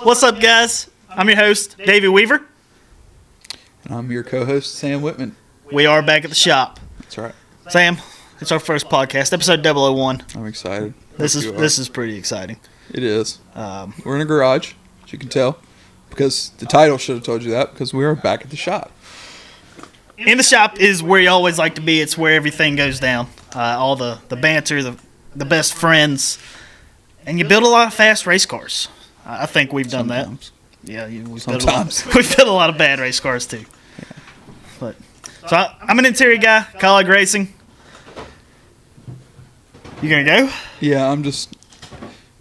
What's up, guys? I'm your host, Davey Weaver. And I'm your co-host, Sam Whitman. We are back at the shop. That's right. Sam, it's our first podcast, episode 001. I'm excited. This is pretty exciting. It is. We're in a garage, as you can tell, because the title should have told you that, because we are back at the shop. In the shop is where you always like to be. It's where everything goes down. All the banter, the best friends, and you build a lot of fast race cars. I think we've done Sometimes. that. Yeah, we've Sometimes. built a lot of bad race cars too. Yeah. I'm an interior guy, Colleague Racing. You gonna go? Yeah,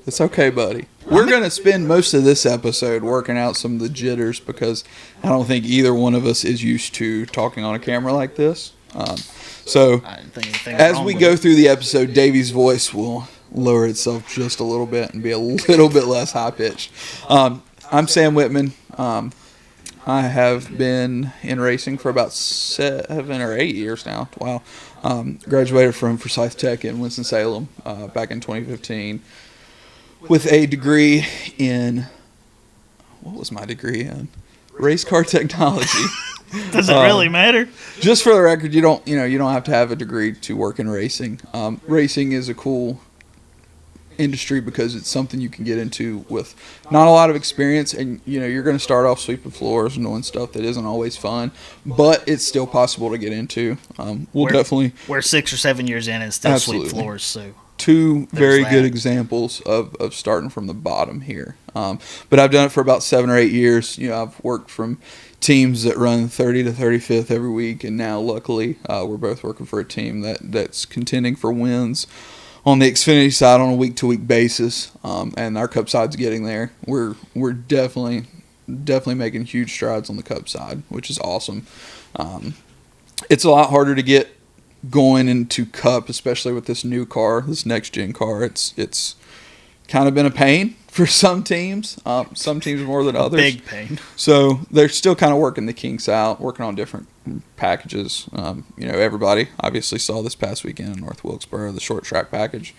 it's okay, buddy. We're going to spend most of this episode working out some of the jitters because I don't think either one of us is used to talking on a camera like this. So I didn't think anything was as wrong we with go it. through the episode, Davey's voice will lower itself just a little bit and be a little bit less high-pitched. I'm Sam Whitman. I have been in racing for about 7 or 8 years now. Wow. Graduated from Forsyth Tech in Winston-Salem back in 2015 with a degree in, what was my degree in? Race car technology. Does it really matter? Just for the record, you don't have to have a degree to work in racing. Racing is a cool industry because it's something you can get into with not a lot of experience, and you're going to start off sweeping floors and doing stuff that isn't always fun, but it's still possible to get into. We're 6 or 7 years in and still Absolutely. sweep floors. So two very that. good examples of starting from the bottom here. But I've done it for about 7 or 8 years. I've worked from teams that run 30 to 35th every week, and now luckily we're both working for a team that's contending for wins on the Xfinity side on a week-to-week basis, and our Cup side's getting there. We're definitely making huge strides on the Cup side, which is awesome. It's a lot harder to get going into Cup, especially with this new car, this next-gen car. It's kind of been a pain for some teams more than others. Big pain. So they're still kind of working the kinks out, working on different packages. Everybody obviously saw this past weekend in North Wilkesboro, the short track package.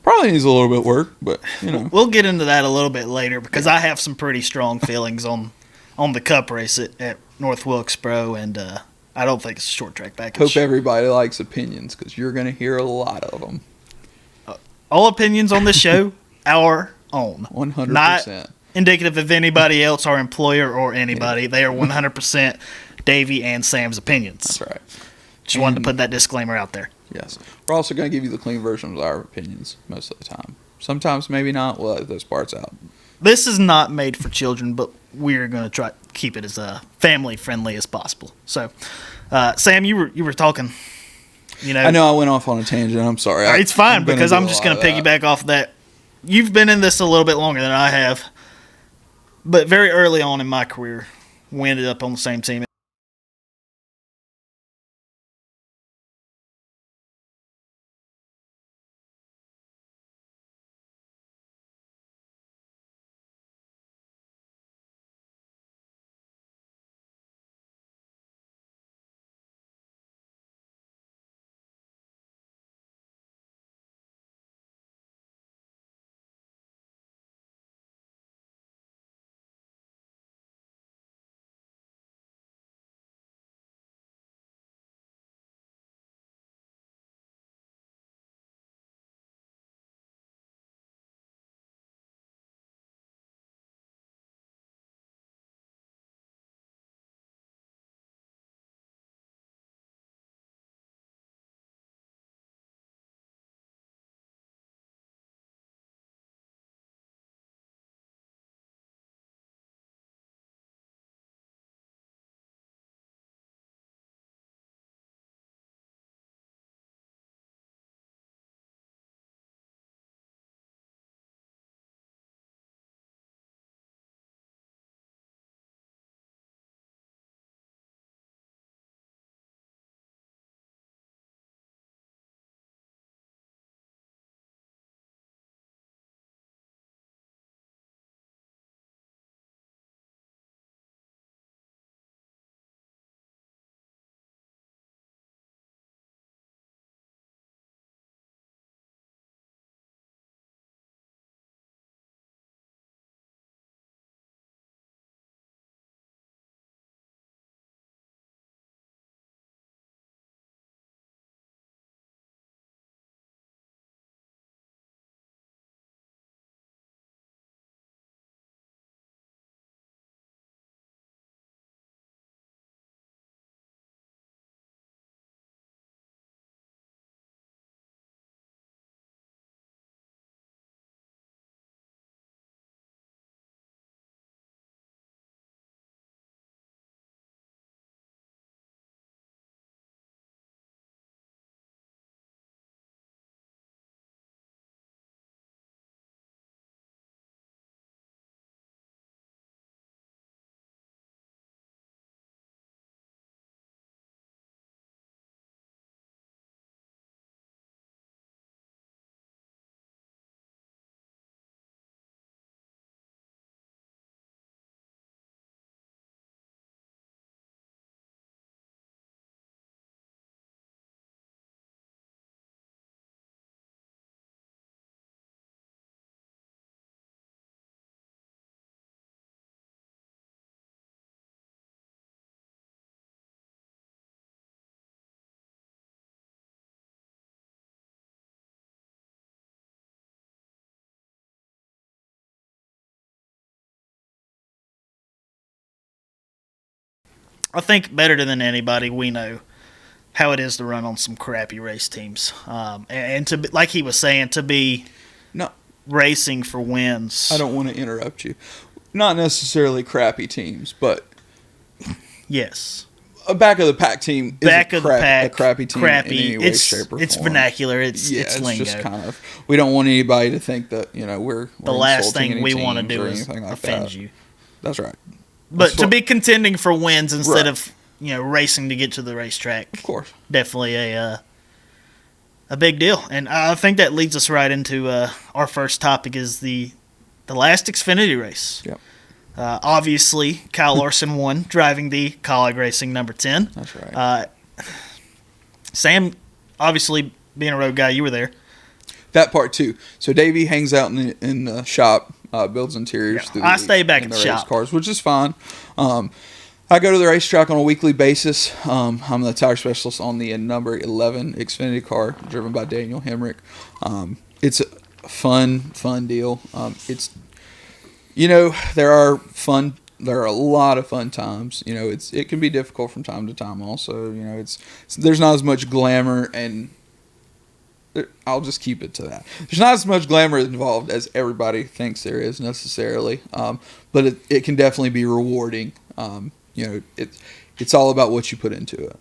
Probably needs a little bit of work, but We'll get into that a little bit later because I have some pretty strong feelings on the Cup race at North Wilkesboro, and I don't think it's a short track package. Hope everybody likes opinions because you're going to hear a lot of them. All opinions on this show, our own. 100%. Not indicative of anybody else, our employer, or anybody. Yeah. They are 100% Davey and Sam's opinions. That's right. Just wanted to put that disclaimer out there. Yes. We're also going to give you the clean version of our opinions most of the time. Sometimes maybe not. We'll let those parts out. This is not made for children, but we're going to try to keep it as family-friendly as possible. So, Sam, you were talking, I know I went off on a tangent. I'm sorry. It's fine because I'm just going to piggyback off that. You've been in this a little bit longer than I have, but very early on in my career, we ended up on the same team. I think better than anybody, we know how it is to run on some crappy race teams. And to be, like he was saying, to be No, racing for wins. I don't want to interrupt you. Not necessarily crappy teams, but Yes. a back of the pack team is Back of the pack, a crappy team crappy. in any way, It's shape, or form. it's vernacular. It's lingo. just kind of, we don't want anybody to think that, we're The last insulting thing any we want to teams do or is anything like offend that. you. That's right. But That's to what- be contending for wins instead Right. of racing to get to the racetrack, Of course. definitely a big deal. And I think that leads us right into our first topic is the last Xfinity race. Yep. Obviously, Kyle Larson won, driving the Colleague Racing number 10. That's right. Sam, obviously, being a road guy, you were there. That part too. So Davey hangs out in the shop, builds interiors. Yeah, through the I week stay back in at the the race shop. cars, which is fine. I go to the racetrack on a weekly basis. I'm the tire specialist on the number 11 Xfinity car, driven by Daniel Hemrick. It's a fun deal. There are a lot of fun times. It can be difficult from time to time. Also, there's not as much glamour, and I'll just keep it to that. There's not as much glamour involved as everybody thinks there is necessarily, but it can definitely be rewarding. It's all about what you put into it.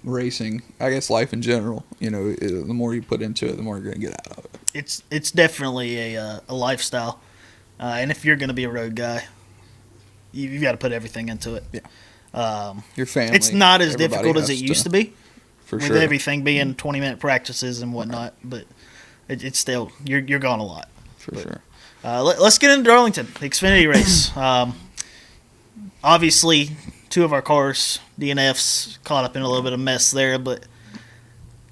Racing, I guess, life in general. The more you put into it, the more you're going to get out of it. It's definitely a lifestyle. And if you're going to be a road guy, you've got to put everything into it. Yeah. Your family. It's not as everybody difficult as has it used to be. For with sure. everything being 20-minute practices and whatnot, but it's still you're gone a lot. For sure. Let's get into Darlington, the Xfinity race. Obviously, two of our cars, DNFs, caught up in a little bit of mess there, but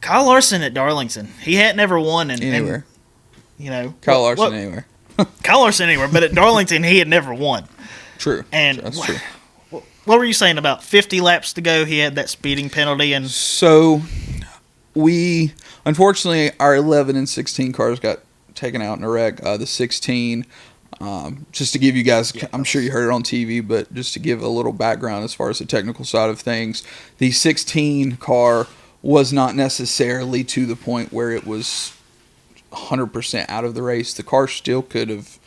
Kyle Larson at Darlington, he hadn't ever won Anywhere. Kyle Larson anywhere. Kyle Larson anywhere, but at Darlington he had never won. True. And That's true. What were you saying about 50 laps to go? He had that speeding penalty, and So, unfortunately, our 11 and 16 cars got taken out in a wreck. The 16, just to give you guys, I'm sure you heard it on TV, but just to give a little background as far as the technical side of things, the 16 car was not necessarily to the point where it was 100% out of the race. The car still could have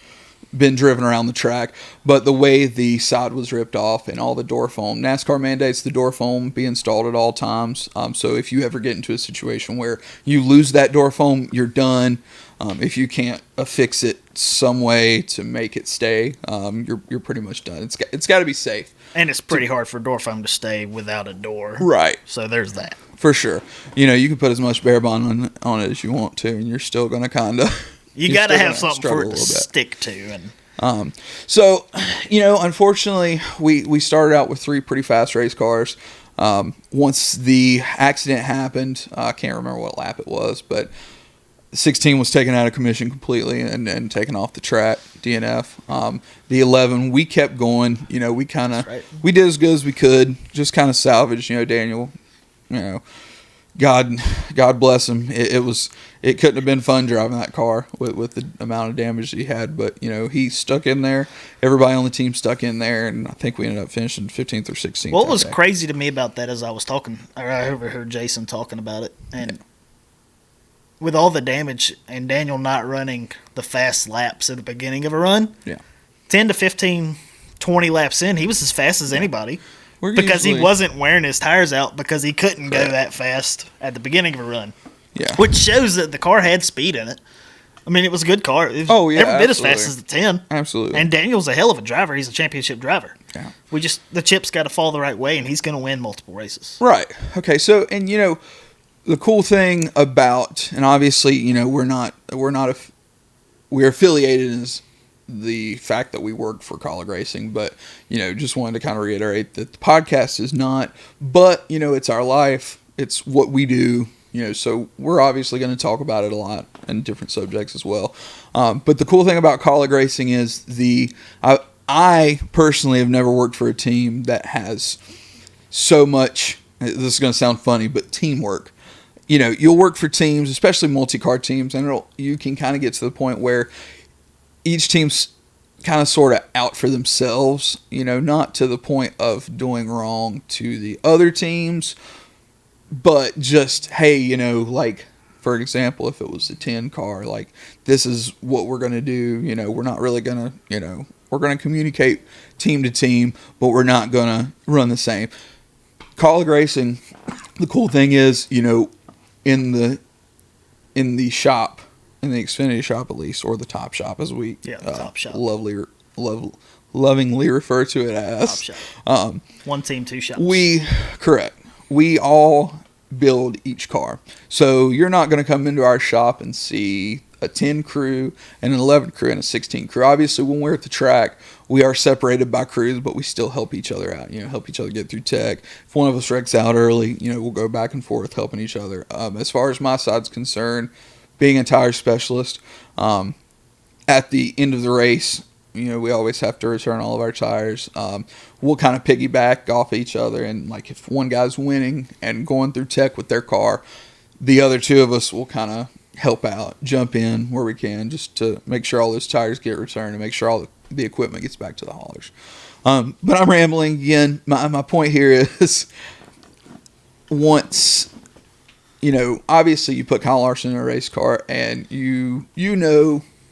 been driven around the track, but the way the side was ripped off and all the door foam, NASCAR mandates the door foam be installed at all times. So if you ever get into a situation where you lose that door foam, you're done. If you can't affix it some way to make it stay, you're pretty much done. It's got to be safe. And it's pretty hard for door foam to stay without a door. Right. So there's that. For sure. You can put as much bare bond on it as you want to, and you're still going to kind of... You got to have something for it to stick to. And So, unfortunately, we started out with 3 pretty fast race cars. Once the accident happened, I can't remember what lap it was, but 16 was taken out of commission completely and taken off the track, DNF. The 11, we kept going. We kind of we did as good as we could, just kind of salvaged. Daniel, God bless him. It couldn't have been fun driving that car with the amount of damage that he had, but he stuck in there. Everybody on the team stuck in there, and I think we ended up finishing 15th or 16th. What was crazy to me about that is I overheard Jason talking about it, and with all the damage and Daniel not running the fast laps at the beginning of a run, 10 to 15, 20 laps in, he was as fast as anybody. Because he wasn't wearing his tires out because he couldn't go that fast at the beginning of a run. Yeah. Which shows that the car had speed in it. I mean, it was a good car. It was every bit as fast as the 10. Absolutely. And Daniel's a hell of a driver. He's a championship driver. Yeah. The chip's got to fall the right way, and he's going to win multiple races. Right. Okay. So, and the cool thing about, and obviously, we're affiliated as the fact that we work for Colleague Racing, but just wanted to kind of reiterate that the podcast is not, but it's our life, it's what we do, so we're obviously going to talk about it a lot and different subjects as well. But the cool thing about Colleague Racing is I personally have never worked for a team that has so much, this is going to sound funny, but teamwork. You'll work for teams, especially multi-car teams, and you can kind of get to the point where each team's kind of sort of out for themselves, not to the point of doing wrong to the other teams, but just, hey, like, for example, if it was a 10 car, like, this is what we're going to do. We're not really going to, we're going to communicate team to team, but we're not going to run the same. College racing, the cool thing is, in the shop, in the Xfinity shop at least, or the top shop as we top shop. Lovingly refer to it as. Top shop. One team, two shops. Correct. We all build each car. So you're not going to come into our shop and see a 10 crew and an 11 crew and a 16 crew. Obviously, when we're at the track, we are separated by crews, but we still help each other out, help each other get through tech. If one of us wrecks out early, we'll go back and forth helping each other. As far as my side's concerned, being a tire specialist, at the end of the race, we always have to return all of our tires. We'll kind of piggyback off each other, and like if one guy's winning and going through tech with their car, the other two of us will kind of help out, jump in where we can, just to make sure all those tires get returned and make sure all the equipment gets back to the haulers. But I'm rambling again. My point here is, once, obviously you put Kyle Larson in a race car, and you're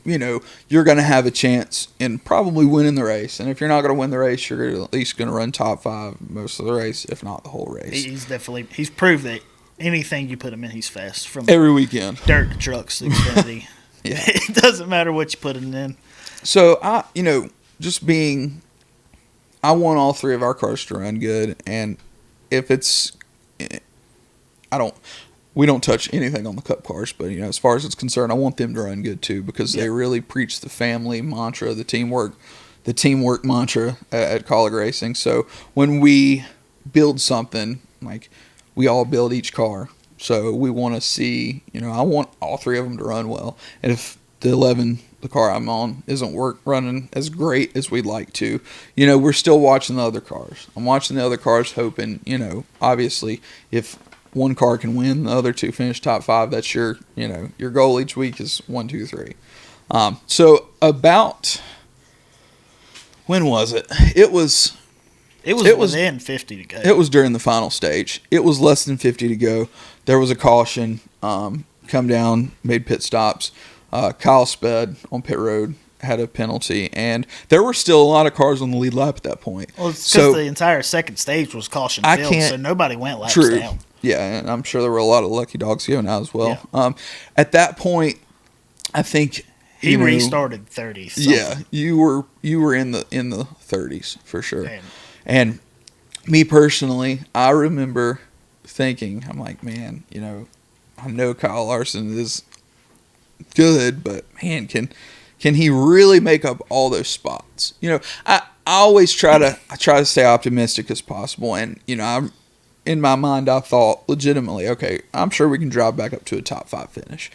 going to have a chance in probably winning the race. And if you're not going to win the race, you're at least going to run top 5 most of the race, if not the whole race. He's proved that anything you put him in, he's fast. From every weekend. Dirt to trucks to Xfinity. Yeah. It doesn't matter what you put him in. So, I want all 3 of our cars to run good. And if it's, we don't touch anything on the Cup cars, but as far as it's concerned, I want them to run good too, because they really preach the family mantra, the teamwork mantra at college racing. So when we build something, like, we all build each car, so we want to see, I want all 3 of them to run well. And if the 11, the car I'm on, isn't running as great as we'd like to, we're still watching the other cars. I'm watching the other cars, hoping, obviously, if one car can win, the other 2 finish top 5. That's your goal each week is 1, 2, 3. So about, when was it? It was within 50 to go. It was during the final stage. It was less than 50 to go. There was a caution, come down, made pit stops. Kyle sped on pit road, had a penalty, and there were still a lot of cars on the lead lap at that point. Well, it's because the entire second stage was caution filled, so nobody went laps down. Yeah, and I'm sure there were a lot of lucky dogs going out as well. Yeah. At that point, I think he restarted 30s. Yeah, you were in the 30s for sure. Man. And me personally, I remember thinking, I'm like, man, I know Kyle Larson is good, but man, can he really make up all those spots? I always try to stay optimistic as possible, and I'm in my mind, I thought legitimately, okay, I'm sure we can drive back up to a top 5 finish.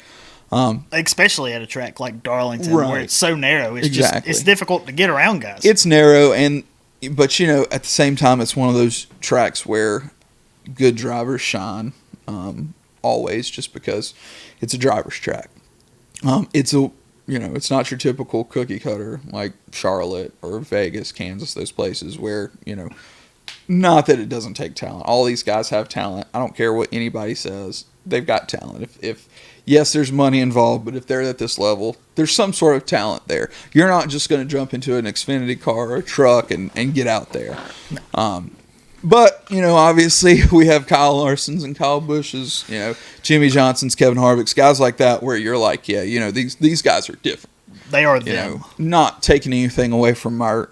Especially at a track like Darlington, right, where it's so narrow. It's exactly. It's difficult to get around guys. It's narrow, but at the same time, it's one of those tracks where good drivers shine, always, just because it's a driver's track. It's not your typical cookie cutter like Charlotte or Vegas, Kansas, those places where, not that it doesn't take talent. All these guys have talent. I don't care what anybody says. They've got talent. If yes, there's money involved, but if they're at this level, there's some sort of talent there. You're not just going to jump into an Xfinity car or a truck and get out there. But, obviously we have Kyle Larson's and Kyle Busch's, Jimmy Johnson's, Kevin Harvick's, guys like that where you're like, yeah, these guys are different. They are them. Not taking anything away from our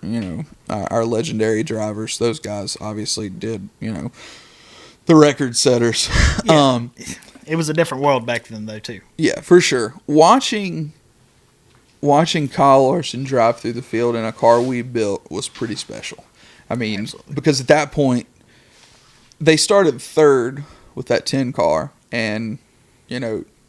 legendary drivers. Those guys obviously did, the record setters. Yeah. It was a different world back then, though, too. Yeah, for sure. Watching Kyle Larson drive through the field in a car we built was pretty special. I mean, absolutely. Because at that point, they started 3rd with that 10 car, and,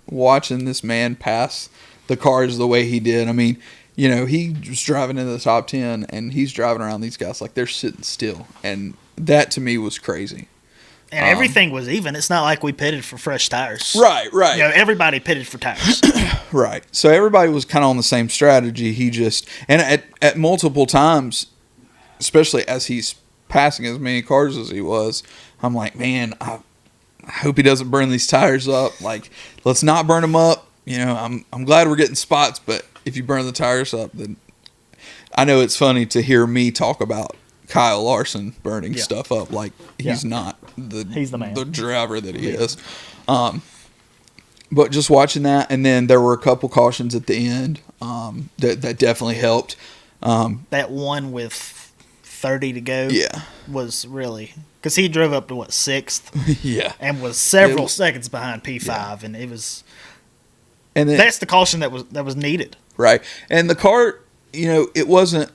watching this man pass the cars the way he did, I mean, he was driving into the top 10, and he's driving around these guys like they're sitting still, and that to me was crazy. And everything was even. It's not like we pitted for fresh tires. Right. Everybody pitted for tires. Right. So everybody was kind of on the same strategy. He just, and at multiple times, especially as he's passing as many cars as he was, I'm like, man, I hope he doesn't burn these tires up. Like, let's not burn them up. I'm glad we're getting spots, but if you burn the tires up, then I know it's funny to hear me talk about Kyle Larson burning stuff up. Like, he's not he's the man, the driver that he is. But just watching that, and then there were a couple cautions at the end that definitely helped. That one with 30 to go was really, because he drove up to sixth, and was several seconds behind P5, and it was. And then, that's the caution that was needed, right? And the car, it wasn't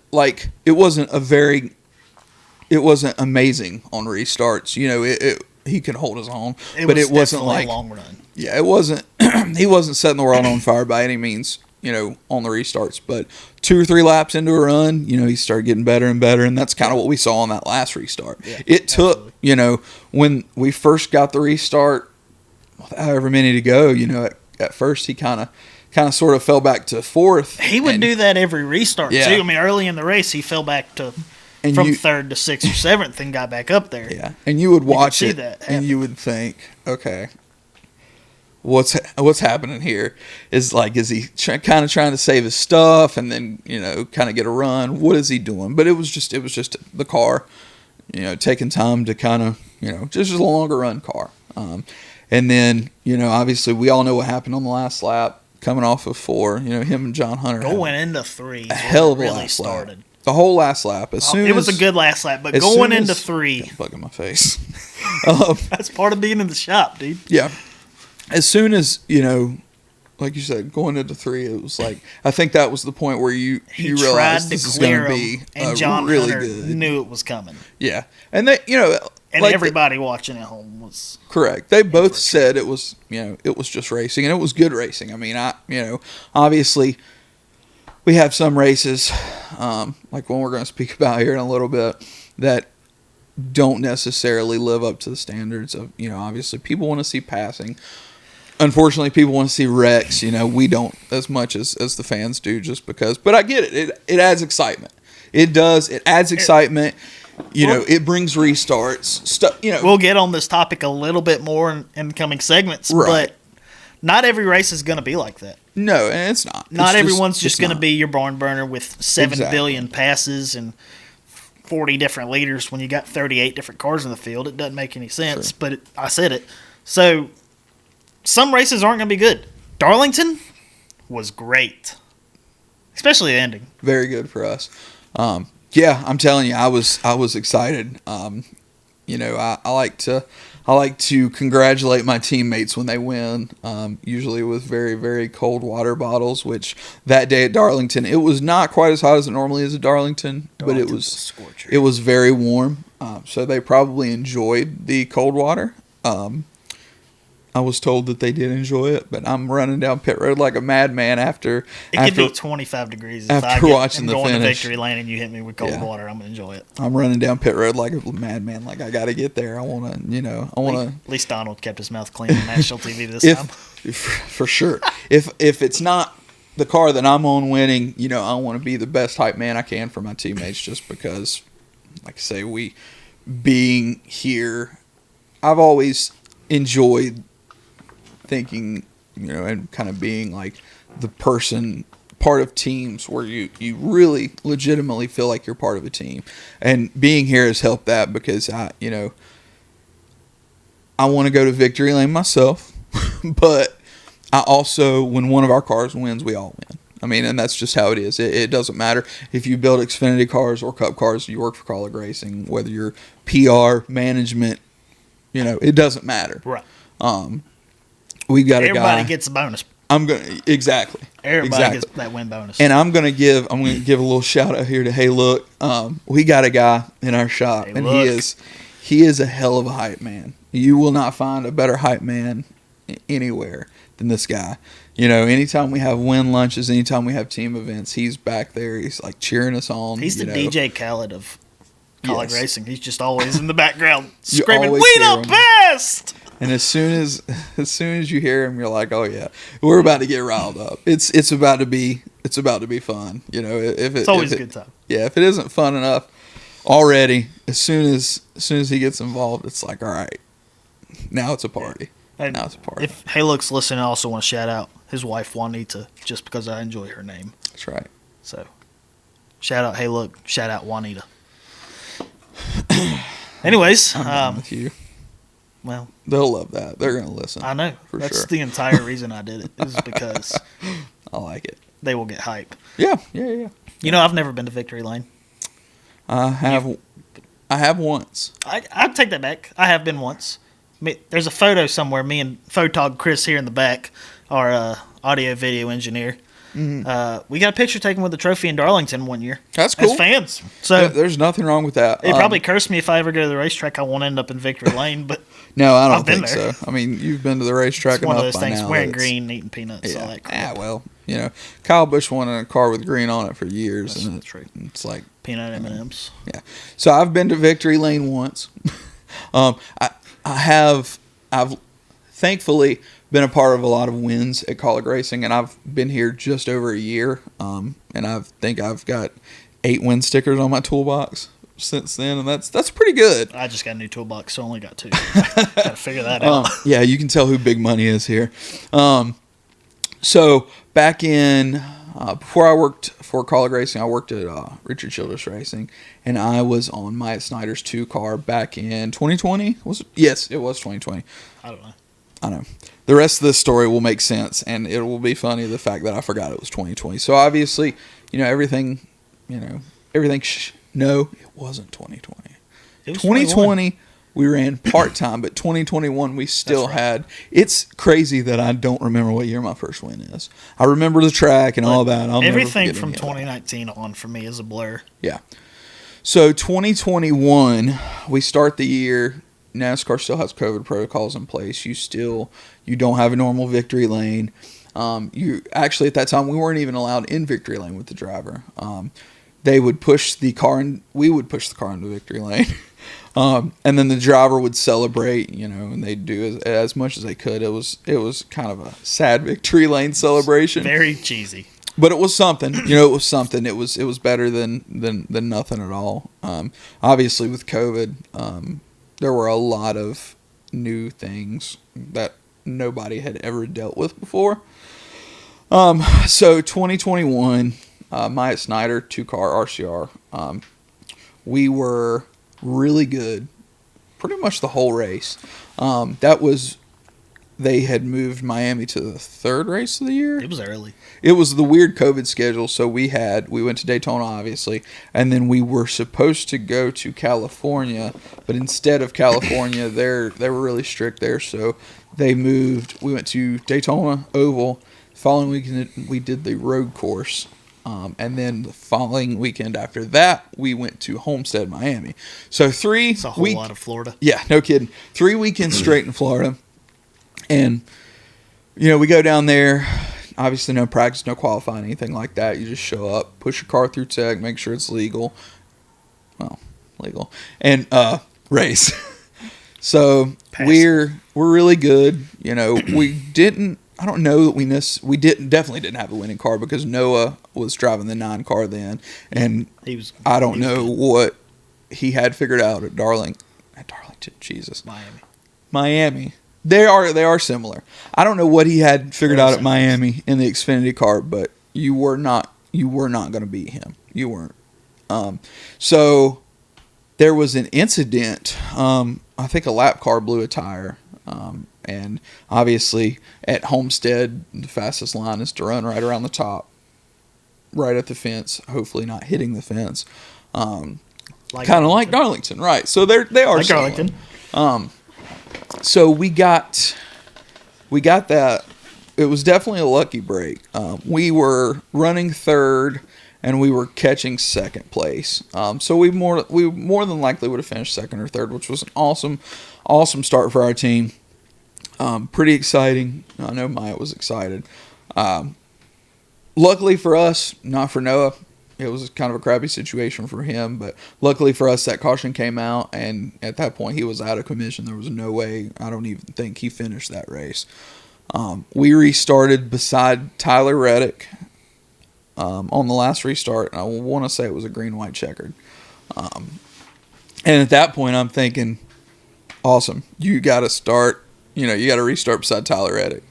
amazing on restarts. He could hold his own, but it wasn't like a long run. Yeah, it wasn't. He wasn't setting the world on fire by any means, on the restarts. But 2 or 3 laps into a run, he started getting better and better, and that's kind of what we saw on that last restart. Yeah, it took, when we first got the restart, however many to go, at first he kind of sort of fell back to fourth. He would do that every restart too. I mean, early in the race, he fell back to from third to sixth or seventh and got back up there. Yeah, and you would watch it, and you would think, okay, what's happening here? Is he kind of trying to save his stuff and then kind of get a run? What is he doing? But it was just the car, taking time to kind of just a longer run car. And then obviously we all know what happened on the last lap, coming off of 4. Him and John Hunter going into 3, a hell of a really last started. Lap. The whole last lap. It was a good last lap, but going into 3, bug in my face. That's part of being in the shop, dude. Yeah. As soon as like you said, going into 3, it was like, I think that was the point where you realized this is going to be and John really Hunter good. Knew it was coming. Yeah, and they and like everybody watching at home was correct. They both said it was it was just racing, and it was good racing. I mean, obviously we have some races like one we're going to speak about here in a little bit that don't necessarily live up to the standards of obviously people want to see passing. Unfortunately, people want to see wrecks. We don't as much as the fans do, just because. But I get it. It adds excitement. It does. It adds excitement. It brings restarts. Stuff. We'll get on this topic a little bit more in coming segments, right. But not every race is going to be like that. No, and it's not. Not everyone's just going to be your barn burner with 7 billion passes and 40 different leaders when you got 38 different cars in the field. It doesn't make any sense. Sure. But I said it. So some races aren't going to be good. Darlington was great, especially the ending. Very good for us. Yeah, I'm telling you, I was excited. I like to congratulate my teammates when they win. Usually with very, very cold water bottles. Which that day at Darlington, it was not quite as hot as it normally is at Darlington, but it was very warm. So they probably enjoyed the cold water. I was told that they did enjoy it, but I'm running down pit road like a madman after. It could be 25 degrees. After watching the finish, going to victory lane and you hit me with cold water, I'm gonna enjoy it. I'm running down pit road like a madman. Like I got to get there. I want to. At least Donald kept his mouth clean on national TV this time. For sure. If it's not the car that I'm on winning, I want to be the best hype man I can for my teammates, just because, like I say, being here, I've always enjoyed thinking, and kind of being like the person, part of teams where you really legitimately feel like you're part of a team. And being here has helped that, because I want to go to victory lane myself, but I also, when one of our cars wins, we all win. I mean, and that's just how it is. It doesn't matter if you build Xfinity cars or Cup cars, you work for Carlick Racing, whether you're PR, management, it doesn't matter. Right. We've got Everybody gets a bonus. Everybody gets that win bonus. And I'm gonna give a little shout out here to Hey Look. We got a guy in our shop, and he is a hell of a hype man. You will not find a better hype man anywhere than this guy. Anytime we have win lunches, anytime we have team events, he's back there. He's like cheering us on. He's the DJ Khaled of college Yes. racing. He's just always in the background You screaming, always "We hear the him. best!" And as soon as you hear him, you're like, oh yeah, we're about to get riled up. It's about to be fun. You know, It's always a good time. Yeah, if it isn't fun enough already, as soon as he gets involved, it's like, all right, now it's a party. And Now it's a party. if Haluk's listening, I also want to shout out his wife Juanita, just because I enjoy her name. That's right. So, shout out Haluk, shout out Juanita. Anyways, I'm done with you. well, They'll love that. They're gonna listen. I know For that's sure. the entire reason I did it is because I like it. they will get hype. Yeah. You know, I've never been to Victory Lane. I have once. I'd take that back. I have been once. There's a photo somewhere. Me and photog Chris here in the back, our audio video engineer. We got a picture taken with the trophy in Darlington one year. That's cool. As fans. So There's nothing wrong with that. it probably cursed me if I ever go to the racetrack. I won't end up in Victory Lane, but No, I don't I've been think there. so. I mean, you've been to the racetrack it's one of enough those by things. now Wearing that it's- green, eating peanuts, all that crap. well, you know, Kyle Busch won in a car with green on it for years, That's and true. it's like, Peanut M&Ms. yeah. So I've been to Victory Lane once. I've thankfully been a part of a lot of wins at college racing, and I've been here just over a year. And I think I've got 8 win stickers on my toolbox since then, and that's pretty good. I just got a new toolbox, so I only got 2. Got to figure that out. Yeah, you can tell who big money is here. So back in before I worked for college racing, I worked at Richard Childress Racing, and I was on Myatt Snyder's 2 car back in 2020. Yes, it was 2020. I don't know. I know. The rest of this story will make sense, and it will be funny, the fact that I forgot it was 2020. So obviously, everything. No, it wasn't 2020. It was 2020, we ran part-time, but 2021, we still That's right. had. It's crazy that I don't remember what year my first win is. I remember the track and all that. I'll never Everything forget from any of that. 2019 on for me is a blur. Yeah. So 2021, we start the year. NASCAR still has COVID protocols in place. You don't have a normal victory lane. You actually, at that time, we weren't even allowed in victory lane with the driver. They would push the car, and we would push the car into victory lane. And then the driver would celebrate, and they'd do as much as they could. It was kind of a sad victory lane celebration. Very cheesy. But it was something, it was something. It was better than nothing at all. Obviously with COVID, there were a lot of new things that nobody had ever dealt with before. So 2021, Myatt Snyder 2-car RCR. We were really good pretty much the whole race. They had moved Miami to the 3rd race of the year. It was early. It was the weird COVID schedule, so we went to Daytona, obviously, and then we were supposed to go to California, but instead of California, they were really strict there, so they moved. We went to Daytona Oval. Following weekend, we did the road course, and then the following weekend after that, we went to Homestead, Miami. So It's a whole lot of Florida. Yeah, no kidding. 3 weekends straight in Florida. And, we go down there, obviously no practice, no qualifying, anything like that. You just show up, push your car through tech, make sure it's legal. Well, legal. And race. So we're really good. We didn't, I don't know that we definitely didn't have a winning car because Noah was driving the 9 car then. And I don't know what he had figured out at Darlington, Jesus. Miami. They are similar. I don't know what he had figured out at Miami in the Xfinity car, but you were not going to beat him. You weren't. So there was an incident. I think a lap car blew a tire. And obviously at Homestead, the fastest line is to run right around the top, right at the fence, hopefully not hitting the fence. Kind of like Darlington, right? So they are like similar. Darlington. So we got that. It was definitely a lucky break. We were running 3rd, and we were catching 2nd place. So we more than likely would have finished 2nd or 3rd, which was an awesome start for our team. Pretty exciting. I know Myatt was excited. Luckily for us, not for Noah, it was kind of a crappy situation for him. But luckily for us, that caution came out, and at that point, he was out of commission. There was no way. I don't even think he finished that race. We restarted beside Tyler Reddick on the last restart. I want to say it was a green-white checkered. And at that point, I'm thinking, awesome, you got to start. You got to restart beside Tyler Reddick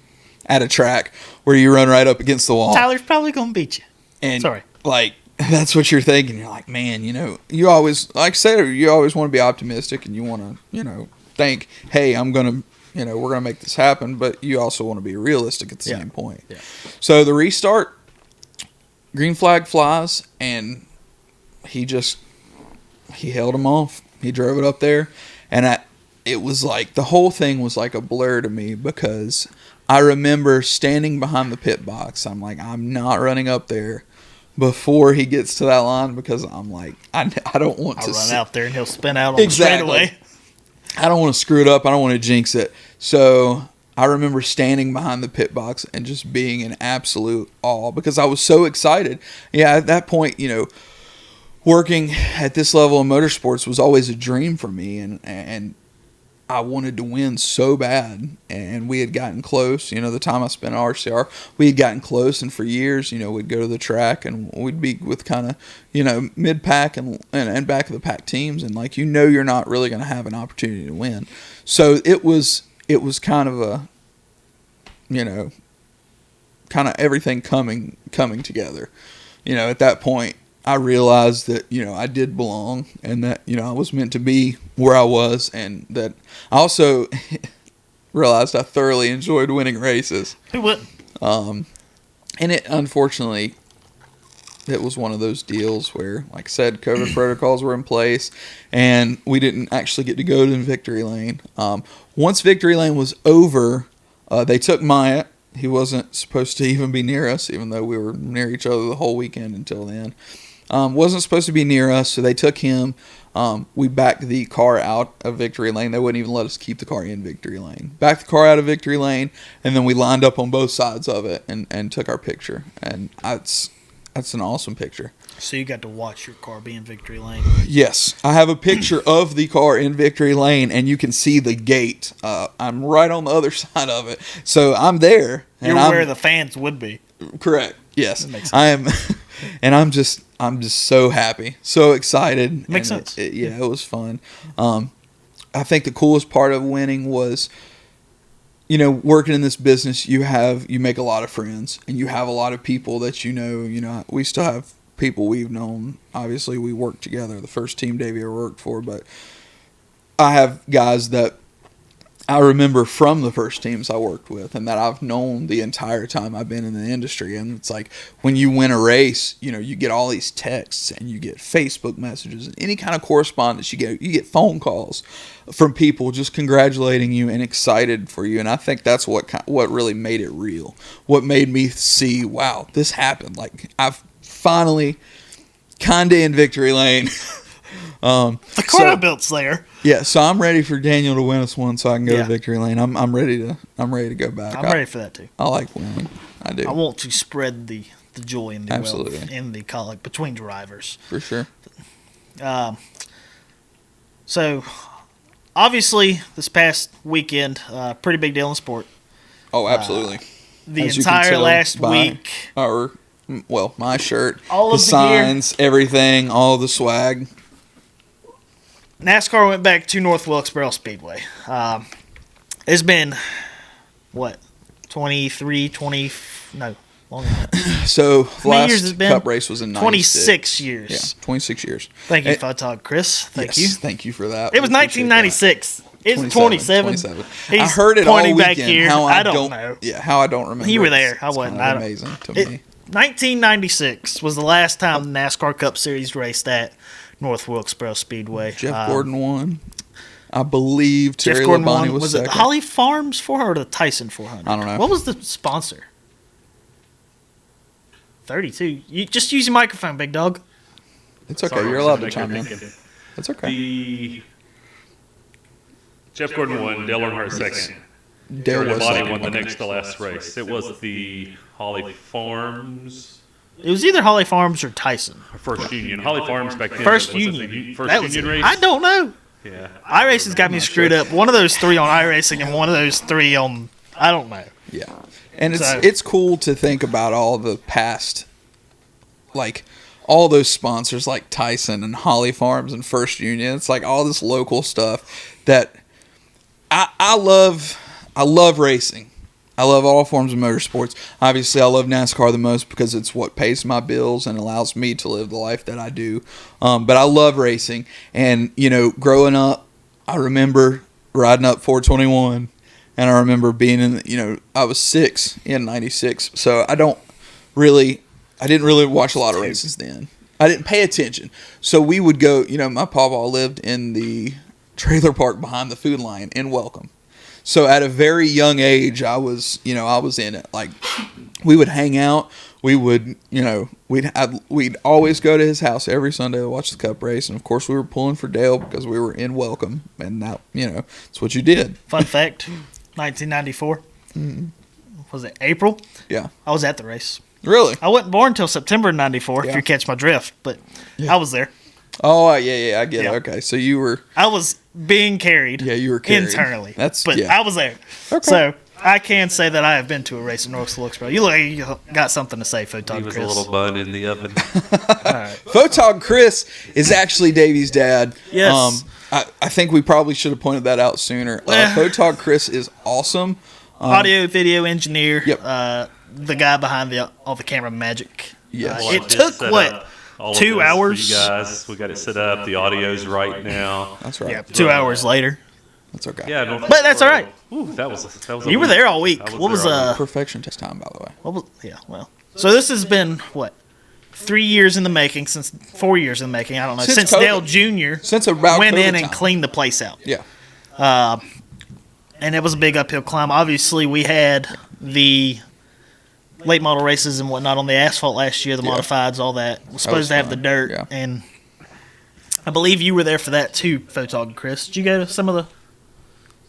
at a track where you run right up against the wall. Tyler's probably going to beat you. And sorry. Like, that's what you're thinking. You're like, man, you always, like I said, you always want to be optimistic, and you want to, think, hey, I'm going to, we're going to make this happen. But you also want to be realistic at the same point. Yeah. So the restart, green flag flies, and he held him off. He drove it up there. And it was like, the whole thing was like a blur to me, because I remember standing behind the pit box. I'm like, I'm not running up there before he gets to that line, because I'm like, I don't want to run out there and he'll spin out on the straightaway. I don't want to screw it up. I don't want to jinx it. So I remember standing behind the pit box and just being in absolute awe, because I was so excited. Yeah, at that point, working at this level in motorsports was always a dream for me, and I wanted to win so bad, and we had gotten close. The time I spent at RCR, we had gotten close, and for years, we'd go to the track, and we'd be with kind of, mid-pack and back of the pack teams, and you're not really going to have an opportunity to win. So it was kind of a, kind of everything coming together. At that point, I realized that, I did belong, and that, I was meant to be where I was, and that I also realized I thoroughly enjoyed winning races. Who wouldn't? And it, unfortunately, it was one of those deals where, like I said, COVID protocols were in place, and we didn't actually get to go to victory lane. Once victory lane was over, they took Myatt. He wasn't supposed to even be near us, even though we were near each other the whole weekend until then. Wasn't supposed to be near us, so they took him. We backed the car out of victory lane. They wouldn't even let us keep the car in victory lane. Backed the car out of victory lane, and then we lined up on both sides of it and took our picture. And that's an awesome picture. So you got to watch your car be in victory lane? Yes. I have a picture of the car in victory lane, and you can see the gate. I'm right on the other side of it. So I'm there. You're where the fans would be. Correct. Yes. I am. And I'm just so happy, so excited. Makes sense. It was fun. I think the coolest part of winning was, working in this business, you make a lot of friends, and you have a lot of people that we still have people we've known. Obviously, we worked together, the first team Davey ever worked for, but I have guys that I remember from the first teams I worked with, and that I've known the entire time I've been in the industry. And it's like, when you win a race, you get all these texts, and you get Facebook messages, and any kind of correspondence you get phone calls from people just congratulating you and excited for you. And I think that's what really made it real. What made me see, wow, this happened. Like, I've finally kind of in victory lane. The car I built's there. Yeah, so I'm ready for Daniel to win us one, so I can go to victory lane. I'm ready to go back. I'm ready for that too. I like winning. I do. I want to spread the joy and the Absolutely. wealth in the college between drivers. For sure. So obviously this past weekend, pretty big deal in sport. Oh, absolutely. The entire last week. My shirt, all of the signs, gear. Everything, all the swag. NASCAR went back to North Wilkesboro Speedway. It's been, 23, 20, no, longer than that. So the last Cup race was in 26 years. Yeah, 26 years. Thank you, Photog Chris. Thank you. Thank you for that. It was 1996. It's 27. I heard it all weekend. Back here. How I don't know. Yeah, how I don't remember. You were there. I wasn't. Kind of amazing to me. 1996 was the last time the NASCAR Cup Series raced at North Wilkesboro Speedway. Jeff Gordon won. I believe Terry Jeff Gordon Labonte won. Was it second. the Holly Farms 400 or the Tyson 400? I don't know. What was the sponsor? 32. You just use your microphone, big dog. It's okay. You're allowed to chime in. It's okay. Jeff Gordon won. Dale Earnhardt second. Dale Labonte second. won the next to last race. It was the Holly Farms It was either Holly Farms or Tyson. First Union. Holly Farms back then. First was it Union. the First That was Union it. race? I don't know. Yeah. iRacing's got me screwed up. One of those 3 on iRacing and one of those 3 on, I don't know. Yeah. And So- it's cool to think about all the past, like, all those sponsors like Tyson and Holly Farms and First Union. It's like all this local stuff that I love. I love racing. I love all forms of motorsports. Obviously, I love NASCAR the most because it's what pays my bills and allows me to live the life that I do. But I love racing. And, growing up, I remember riding up 421. And I remember being in, I was 6 in 96. So I didn't really watch a lot of races then. I didn't pay attention. So we would go, my papa lived in the trailer park behind the food line in Welcome. So at a very young age, I was in it. Like, we would hang out. We would, we'd always go to his house every Sunday to watch the Cup race. And of course, we were pulling for Dale because we were in Welcome, and that, it's what you did. Fun fact, 1994. Was it April? Yeah. I was at the race. Really? I wasn't born until September 94, Yeah. if you catch my drift, but I was there. Oh, yeah, I get Yeah. it. Okay, so you were. I was being carried. Yeah, you were carried. Internally. But I was there. Okay. So I can say that I have been to a race in North Wilkesboro. You look like you got something to say, He Photog was Chris. a little bun in the oven. Photog Chris is actually Davey's dad. Yes. I think we probably should have pointed that out sooner. Photog Chris is awesome. Audio, video engineer. Yep. The guy behind all the camera magic. Yes. Well, I It did took, set what, up all of 2 this hours? For you guys, we got it set up. The audio's right now. That's right. Yeah, 2 hours later. That's okay. Yeah, But that's all right. Ooh, that was a You were week. there all week. I What was there all week. Perfection takes time, by the way. well. So this has been, 3 years in the making, 4 years in the making, I don't know. Since Since COVID. Dale Jr. Since about went COVID in and time. cleaned the place out. Yeah. And it was a big uphill climb. Obviously, we had the late model races and whatnot on the asphalt last year, the modifieds, all that. We're supposed to have the fun. dirt. Yeah. And I believe you were there for that too, Photog Chris. Did you go to some of the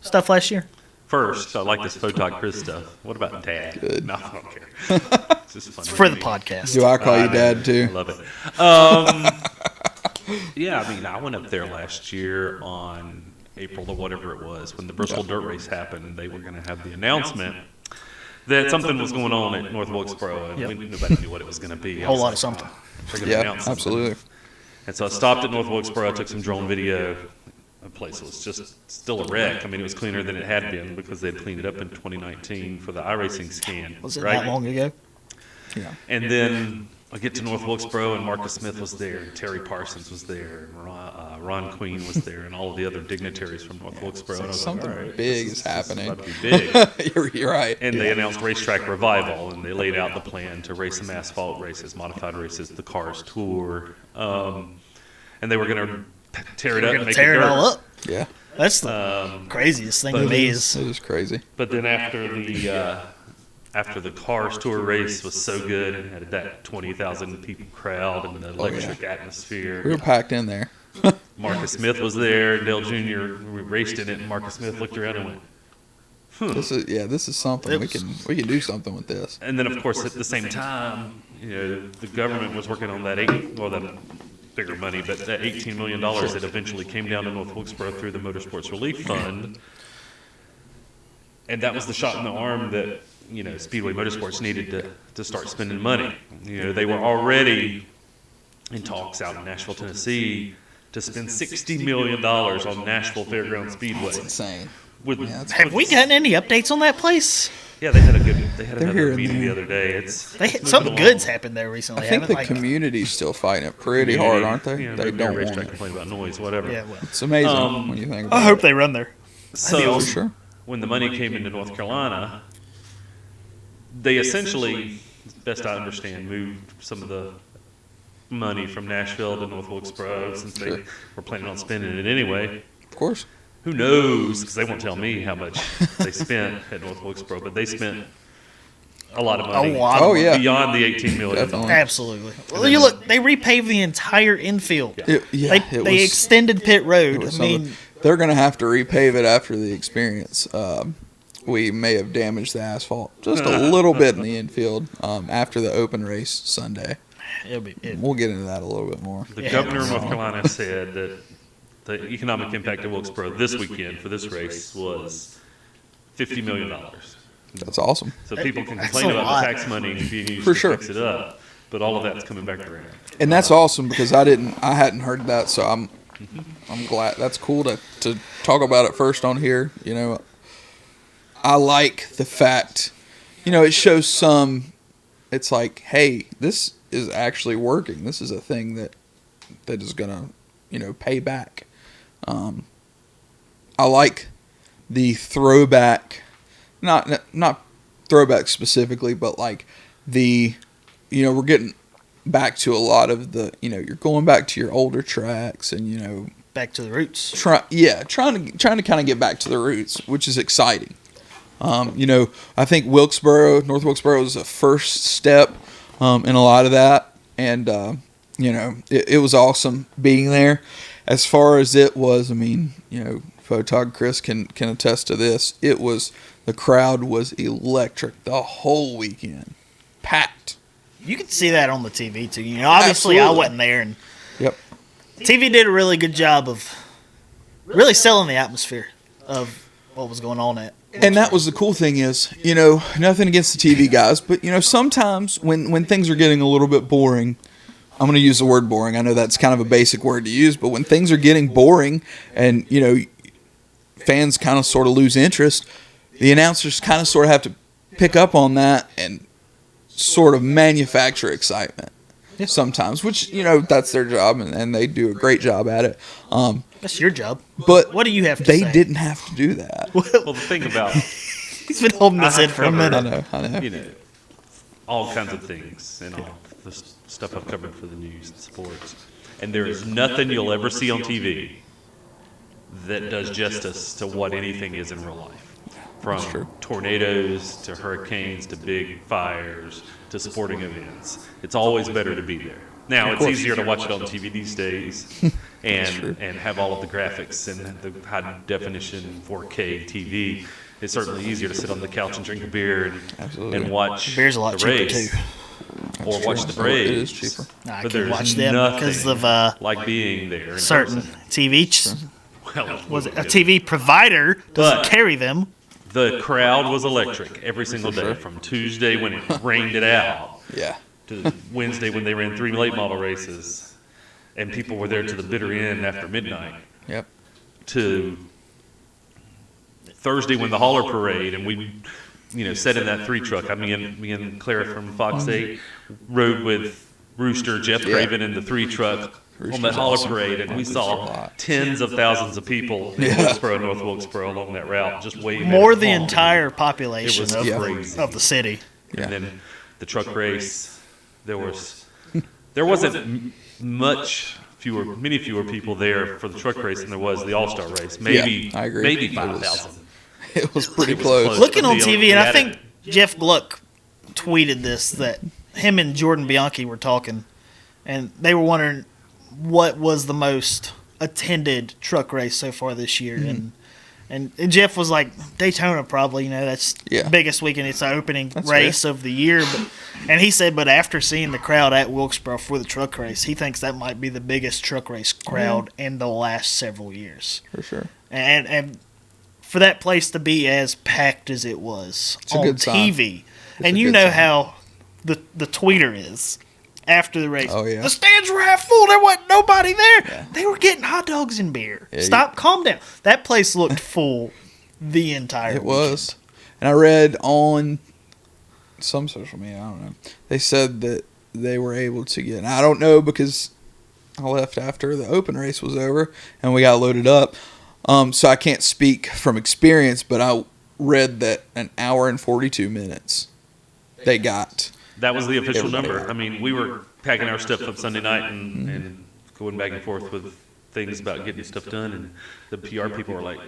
stuff last year? First, I like this Photog Chris stuff. What about Dad? Good. No, I don't care. It's just funny. It's for to the me. podcast. Do I call you I dad too? love it. Yeah, I mean, I went up there last year on April or whatever it was when the Bristol Dirt Race happened. They were going to have the announcement that something was going on at North Wilkesboro, and nobody knew what it was going to be. A whole lot of something. They're gonna Yeah, announce something. absolutely. And so I stopped at North Wilkesboro, I took some drone video. The place was just still a wreck. I mean, it was cleaner than it had been because they'd cleaned it up in 2019 for the iRacing scan. Was it right? that long ago? Yeah. And then I get to North Wilkesboro, and Marcus Smith was there, and Terry Parsons was there, and Ron Queen was there, and all of the other dignitaries from North Wilkesboro. And I was like, Something all right, big this is happening. about to be big. You're right. And they announced Racetrack Revival, and they laid out the plan to race some asphalt races, modified races, the Cars Tour, and they were going to tear it up and make Tear it it all dirt. up. Yeah. That's the craziest thing to but me It is is crazy. But then after the Cars Tour race was so good and had that 20,000 people crowd and the electric atmosphere. We were packed in there. Marcus Smith was there, Dale Jr. We raced in it, and Marcus Smith looked around and went. This is something we can do something with this. And then, of course, at the same time, the government was working on that the bigger money, but that $18 million that eventually came down to North Wilkesboro through the Motorsports Relief Fund. And that was the shot in the arm that, Speedway Motorsports needed to start spending money. They were already in talks out in Nashville, Tennessee, to spend $60 million on Nashville Fairground Speedway. It's insane. With, have we gotten any updates on that place? Yeah, they had They're another here and meeting the there. other day. Something good's happened there recently. I think the haven't it? community's still fighting it pretty hard, aren't they? Yeah, They maybe don't a racetrack want it. complain about noise, whatever. Yeah, well, It's amazing when you think about I it. hope they run there. So For sure. when the money came into North Carolina, they essentially, best I understand, moved some of the money from Nashville to North Wilkesboro since they Sure. were planning on spending it anyway. Of course. Who knows? Because they won't tell me how much they spent at North Wilkesboro, but they spent a lot of money. A lot. Oh, of yeah. Beyond the $18 million. Definitely. Absolutely. Well, you look. They repaved the entire infield. They extended pit road. I mean, they're going to have to repave it after the experience. we may have damaged the asphalt just a little bit in the infield after the open race Sunday. We'll get into that a little bit more. The governor of North Carolina said that the economic impact of Wilkesboro this weekend for this race was $50 million. That's awesome. So people can complain about the tax money being used For to sure. fix it up, but all of that's coming back around. And that's awesome because I hadn't heard that, so I'm glad. That's cool to talk about it first on here. You know, I like the fact, you know, it shows some. It's like, hey, this is actually working. This is a thing that is gonna, you know, pay back. I like the throwback, not throwback specifically, but like the, you know, we're getting back to a lot of the, you know, you're going back to your older tracks and, you know, back to the roots. Trying to kind of get back to the roots, which is exciting. You know, I think North Wilkesboro is a first step in a lot of that, and you know, it was awesome being there. As far as it was, I mean, you know, Photog Chris can attest to this. The crowd was electric the whole weekend, packed. You can see that on the TV too. You know, obviously Absolutely. I wasn't there, and Yep. TV did a really good job of really selling the atmosphere of what was going on at. And that was the cool thing is, you know, nothing against the TV guys, but, you know, sometimes when things are getting a little bit boring, I'm going to use the word boring. I know that's kind of a basic word to use, but when things are getting boring and, you know, fans kind of sort of lose interest, the announcers kind of sort of have to pick up on that and sort of manufacture excitement sometimes, which, you know, that's their job, and they do a great job at it. That's your job. But what do you have to they say? didn't have to do that. Well, the thing about He's been holding this in for a minute. I know. you know, all kinds of things and all the stuff I've covered for the news and sports, and there is nothing you'll ever see on TV that does justice to what anything is in real life. From tornadoes to hurricanes to big fires to sporting events. It's always better to be there. Now, it's easier to watch it on TV these days and have all of the graphics and the high definition 4K TV. It's certainly easier to sit on the couch and drink a beer and watch Beer's a lot the cheaper race too. or watch the It is Braves. cheaper. I But can there's watch them nothing because of like being there in certain person. TV. Well, Was it a TV provider doesn't But- carry them? the crowd was electric every single day, from Tuesday when it rained it out Yeah. to Wednesday when they ran 3 late model races, and people were there to the bitter end after midnight, Yep. to Thursday when the hauler parade, and we, you know, sat in that 3 truck. Me and Clara from Fox 8 rode with Rooster, Jeff Craven in the 3 truck on that hauler parade, and we saw tens of thousands of people in Wilkesboro, North Wilkesboro, along that route, just waving. More at the them. entire population It was of, crazy. of the city. Yeah. And then the truck race, there wasn't many fewer people there for the truck race than there was the All-Star race. Maybe, I agree. maybe It 5,000. It was pretty It was close. close. Looking on The- TV, and I the think Jeff Gluck tweeted this, that him and Jordan Bianchi were talking, and they were wondering what was the most attended truck race so far this year. And Jeff was like, Daytona probably, you know, that's Yeah. the biggest weekend. It's the opening That's race of the year. And he said, but after seeing the crowd at Wilkesboro for the truck race, he thinks that might be the biggest truck race crowd in the last several years. For sure. And for that place to be as packed as it was It's a on good sign. TV, It's and a you good know sign. how the tweeter is after the race. Oh, yeah. The stands were half full. There wasn't nobody there. Yeah. They were getting hot dogs and beer. Yeah, Calm down. That place looked full the entire It weekend. was. And I read on some social media, I don't know, they said that they were able to get, and I don't know because I left after the open race was over and we got loaded up. So I can't speak from experience, but I read that an hour and 42 minutes they got. That was the official Everybody. number. I mean, we were packing our stuff up Sunday night and going back and forth with things about getting stuff done, and the PR people were like,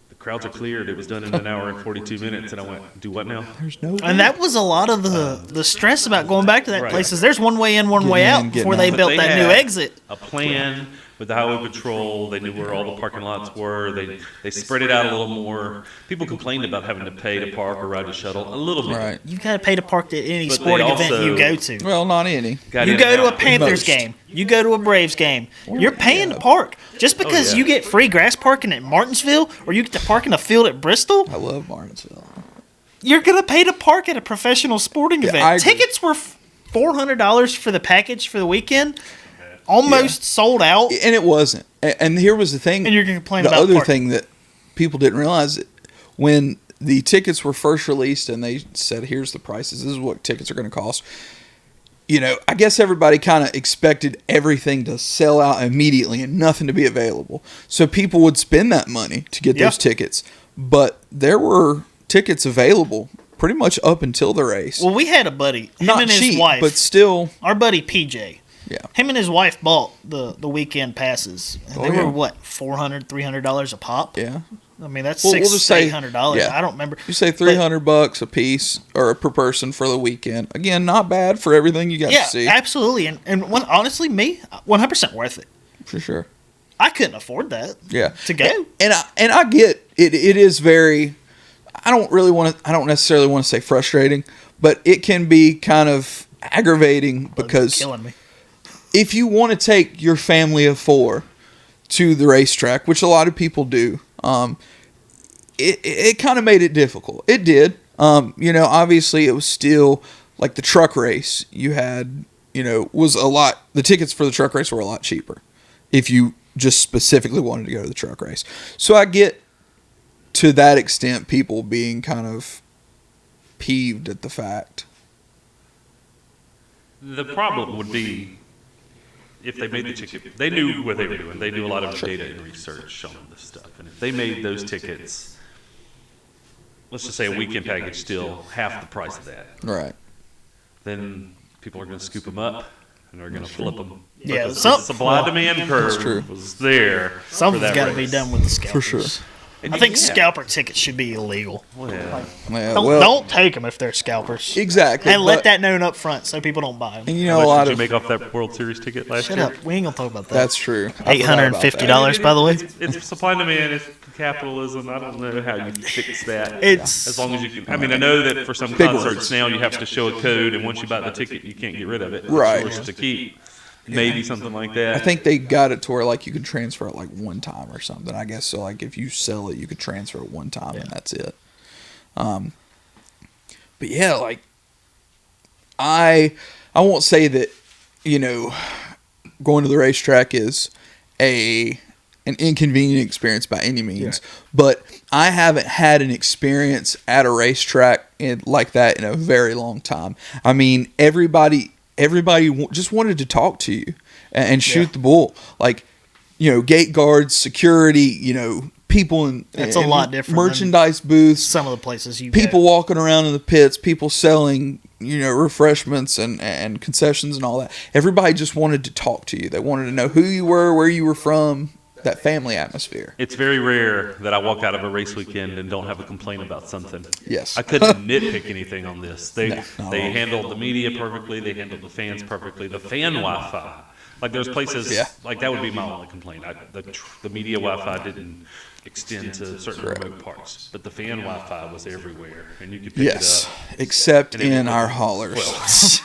the crowds are cleared. It was done in an hour and 42 minutes. And I went, do what now? There's no way. And that was a lot of the stress about going back to that Right. place. Is there's one way in, one way Getting out in, before getting they out. built But that they new had exit. A plan with the highway patrol. They knew where all the parking lots were. They spread it out a little more. People complained about having to pay to park or ride a shuttle a little bit. Right. You got to pay to park at any But sporting they event also- you go to. Well, not any. Got You in go and to a out. Panthers Most. game. You go to a Braves game. You're paying to park. Just because yeah. you get free grass parking at Martinsville or you get to park in a field at Bristol, I love Martinsville. you're going to pay to park at a professional sporting I event. agree. Tickets were $400 for the package for the weekend. Almost sold out. And it wasn't. And here was the thing. And you're gonna complain the about other parking. thing that people didn't realize that when the tickets were first released and they said, "Here's the prices. This is what tickets are going to cost." I guess everybody kind of expected everything to sell out immediately and nothing to be available. So people would spend that money to get those tickets. But there were tickets available pretty much up until the race. Well, we had a buddy, him Not and his cheap, wife, but still, our buddy PJ. yeah. Him and his wife bought the weekend passes. And Oh, they yeah. were what, $400, $300 a pop? Yeah. I mean, that's Well, $600 we'll just say- to $800. yeah. I don't remember. You say $300 a piece or per person for the weekend. Again, not bad for everything you got Yeah, to see. absolutely. And honestly, me, 100% worth it. For sure. I couldn't afford that. Yeah. To go. And I get it. It is very. I don't necessarily want to say frustrating, but it can be kind of aggravating Bugs are because killing me. if you want to take your family of 4 to the racetrack, which a lot of people do, it kind of made it difficult. It did. Obviously it was still like the truck race. You had, was a lot. The tickets for the truck race were a lot cheaper if you just specifically wanted to go to the truck race. So I get to that extent people being kind of peeved at the fact. The problem would be if they made the ticket. They knew what they were doing. They knew a lot of data and research on this stuff. And if they made those tickets, let's just say a weekend package, still half the price of that, Right. then people are going to scoop them up and they're going to flip them. But Yeah, the some- supply-demand true. curve was there. Something's got to be done with the scalpers. For sure. And I think yeah. scalper tickets should be illegal. Well, yeah. Yeah, Don't take them if they're scalpers. Exactly. And let but- that known up front so people don't buy them. And How a much lot did you of make off that World Series ticket last Shut year? up. We ain't going to talk about that. that's true. I forgot about that. $850, by the way. It's supply and demand. It's capitalism. I don't know how you fix that. It's As long as you can. I mean, I know that for some Big concerts words. now you have to show a code, and once you buy the ticket, you can't get rid of it. It's Right. yours to keep. Maybe something like that. I think they got it to where like you could transfer it like one time or something. I guess so. Like if you sell it, you could transfer it one time and that's it. But yeah, like I won't say that going to the racetrack is an inconvenient experience by any means, but I haven't had an experience at a racetrack like that in a very long time. I mean, everybody just wanted to talk to you and shoot the bull. Like, gate guards, security, people in That's a lot different merchandise booths, some of the places you people walking around in the pits, people selling, refreshments and concessions and all that. Everybody just wanted to talk to you. They wanted to know who you were, where you were from, that family atmosphere. it's very rare that I walk out of a race weekend and don't have a complaint about something. Yes. I couldn't nitpick anything on this. They No, not at all. handled the media perfectly. They handled the fans perfectly. The fan Wi-Fi, like there's places like that would be my only complaint. The media Wi-Fi didn't extend to certain remote parts, but the fan Wi-Fi was everywhere, and you could pick Yes, it up. except And it in was- our haulers.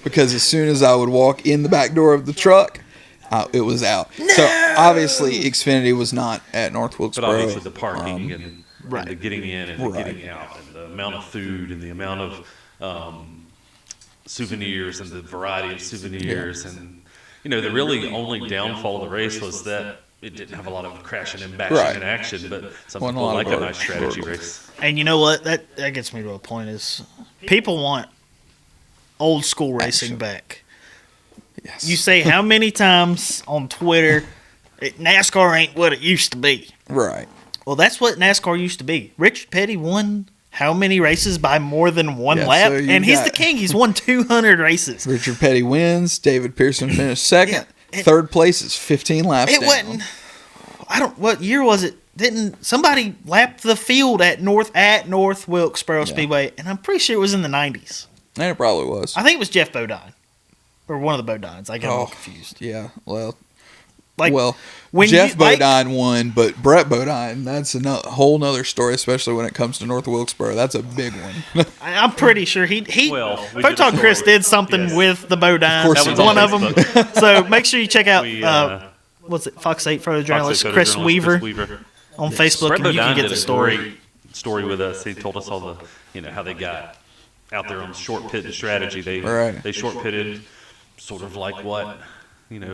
Because as soon as I would walk in the back door of the truck, it was out. So obviously Xfinity was not at North But Wilkesboro. obviously the parking and the getting in and the Right. getting out and the amount of food and the amount of souvenirs and the variety of souvenirs and the really only downfall of the race was that it didn't have a lot of crashing and bashing Right. in action, but some Wasn't a people lot like of a nice strategy verticals. race. And you know what? That gets me to a point is people want old school racing back. Yes. You say how many times on Twitter, NASCAR ain't what it used to be. Right. Well, that's what NASCAR used to be. Richard Petty won how many races by more than one Yeah, lap? so you And he's got- the king. He's won 200 races. Richard Petty wins. David Pearson finished second. Yeah, Third place is 15 laps It down. wasn't. What year was it? Didn't somebody lap the field at North Wilkesboro Speedway? And I'm pretty sure it was in the 90s. And it probably was. I think it was Jeff Bodine. Or one of the Bodines. I get them all confused. Yeah, well, Like, well, when Jeff you, like, Bodine won, but Brett Bodine, that's a whole nother story, especially when it comes to North Wilkesboro. That's a big one. I'm pretty sure he Well, we Photon did a Chris story. did something Yes. with the Bodine. Of course That he was one on of them. Facebook. So make sure you check out We, what's it, Fox 8 Fox photojournalist Photojournalist Chris Weaver Weaver. on Facebook, Brett and you can Bodine get did the a story. great story with us. He told us all the, how they got out there on short pit strategy. They short pitted, sort of like what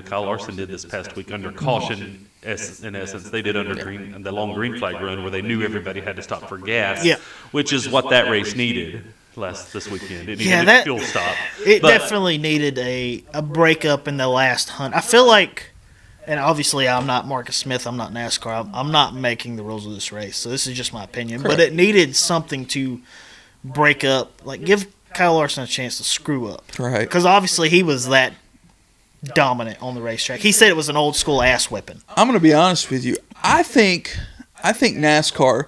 Kyle Larson did this past week under caution. In essence, they did under the long green flag run where they knew everybody had to stop for gas. Yeah. Which is what that race needed this weekend. It needed Yeah, a fuel stop. It But- definitely needed a breakup in the last hunt. I feel like, and obviously I'm not Marcus Smith, I'm not NASCAR, I'm not making the rules of this race, so this is just my opinion. Correct. But it needed something to break up, like give Kyle Larson a chance to screw up. Right. Because obviously he was that dominant on the racetrack. He said it was an old school ass whipping. I'm going to be honest with you. I think NASCAR,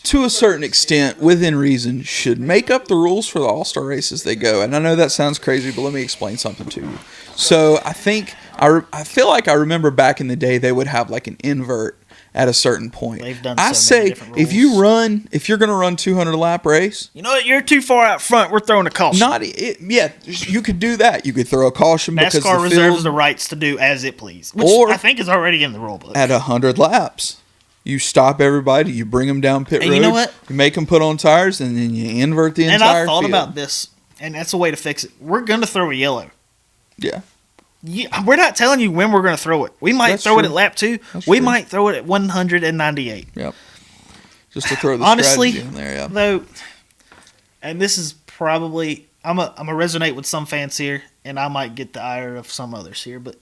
to a certain extent, within reason, should make up the rules for the All-Star races they go. And I know that sounds crazy, but let me explain something to you. So I feel like I remember back in the day they would have like an invert at a certain point. They've done I so many say different if rules. if you're going to run 200 lap race, You know what? You're too far out front. We're throwing a caution. you could do that. You could throw a caution because NASCAR the reserves field the rights to do as it please, which Or- I think is already in the rule book. at 100 laps. You stop everybody, you bring them down pit And road, you know what? you make them put on tires, and then you invert the And entire I thought field. about this, and that's a way to fix it. We're going to throw a yellow. Yeah. We're not telling you when we're going to throw it. We might That's throw it true. at lap 2. That's We true. might throw it at 198. Yep. Just to throw the Honestly, strategy in there, yeah. though, and this is probably I'm a resonate with some fans here, and I might get the ire of some others here, but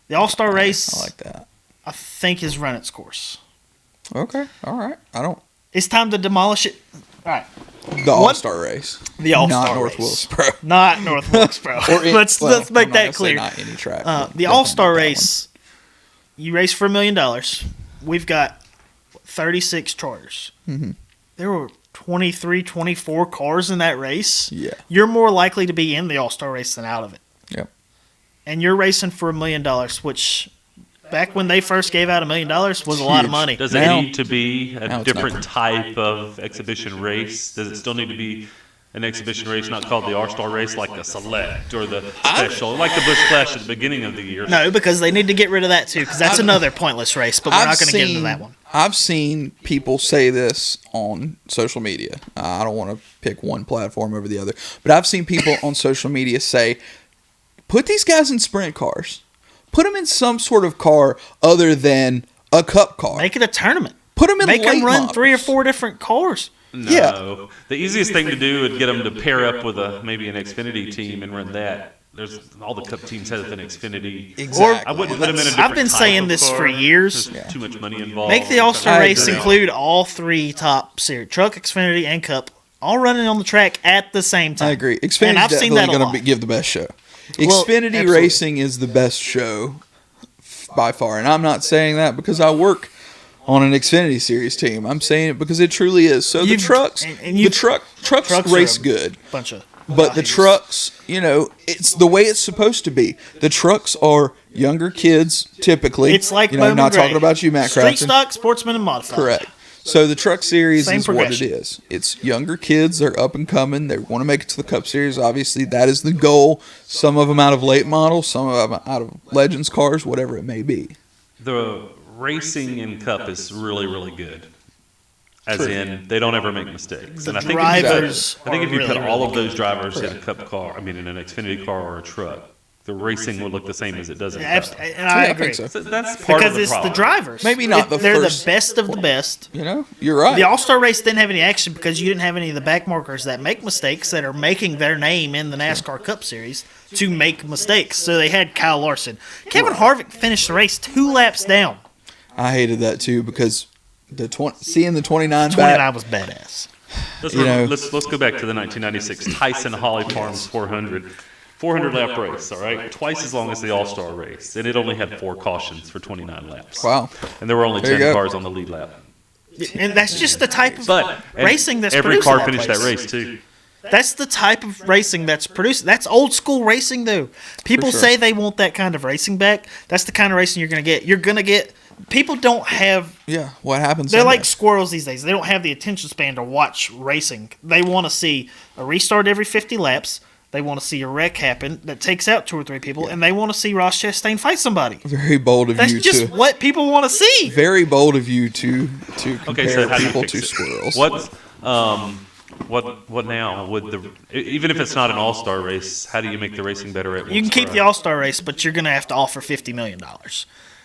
the All-Star race, I like that. I think, has run its course. Okay, all right. I don't. It's time to demolish it. All right, The All-Star race. the All-Star Not North race. Wilkesboro. Not North Wilkesboro. let's Well, make I'm not gonna that say clear. Not any track. but The definitely All-Star not that race, you race for $1 million. We've got 36 charters. Mhm. There were 23, 24 cars in that race. Yeah. You're more likely to be in the All-Star race than out of it. Yep. And you're racing for $1 million, which back when they first gave out $1 million was a lot of Huge. money. Does Now- it need to be now a it's different not. type of exhibition race? Does it still need to be an exhibition race not called the All-Star race, like a select or the special, like the Busch Clash at the beginning of the year? No, because they need to get rid of that too, because that's another pointless race, but we're not going to get into that one. I've seen people say this on social media. I don't want to pick one platform over the other, but I've seen people on social media say, put these guys in sprint cars. Put them in some sort of car other than a cup car. Make it a tournament. Put them in Make late them run models. 3 or 4 different cars. No. Yeah. The easiest thing to do would get them to pair up with maybe an Xfinity team and run that. There's all the Cup teams have an Xfinity. Exactly. I wouldn't put them in a That's- different I've been type saying of this car. for years. There's too much money involved. Make the All-Star I race agree. include all 3 top series, truck, Xfinity, and Cup, all running on the track at the same time. I agree. And Xfinity's I've seen definitely that a going lot. to give the best show. Well, Xfinity absolutely. racing is the best show by far, and I'm not saying that because I work on an Xfinity series team. I'm saying it because it truly is. So the You've- trucks, and you've- trucks Trucks race are a good, Bunch of but the yahoos. trucks, it's the way it's supposed to be. The trucks are younger kids typically. It's like not Bowman Gray. talking about you, Matt Street Crafton. stock, sportsman, and modified. Correct. So the truck series Same is what it progression. is. It's younger kids. They're up and coming. They want to make it to the Cup Series. Obviously, that is the goal. Some of them out of late models, some of them out of Legends cars, whatever it may be. The racing in Cup is really, really good. As True. in, they don't ever make mistakes. The And I think drivers I think if are you put really, all really of those drivers in a Cup car, in an Xfinity car or a truck, the racing would look the same as it does in Yeah, Cup. and I Yeah, I agree. think so. So that's part Because of the it's problem. the drivers. Maybe not the They're first- the best of the best. You're right. The All-Star race didn't have any action because you didn't have any of the back markers that make mistakes that are making their name in the NASCAR Cup Series to make mistakes. So they had Kyle Larson. Kevin Harvick finished the race 2 laps down. I hated that too because seeing the 29 back. 29 was badass. Let's go back to the 1996 Tyson Holly Farms 400 lap race, all right? Twice as long as the All-Star race. And it only had 4 cautions for 29 laps. Wow. And there were only There you 10 go. cars on the lead lap. And that's just the type of But racing that's every produced car in finished place. that race, too. That's the type of racing that's produced. That's old school racing, though. People sure. say they want that kind of racing back. That's the kind of racing you're going to get. You're going to get. People don't have. Yeah, what happens? They're Sunday? like squirrels these days. They don't have the attention span to watch racing. They want to see a restart every 50 laps. They want to see a wreck happen that takes out 2 or 3 people, and they want to see Ross Chastain fight somebody. Very bold of That's you just to. what people want to see. Very bold of you to compare so how do you people fix to it? squirrels. What now would even if it's not an all-star race, how do you make the racing better at You can keep the All-Star race, but you're going to have to offer $50 million.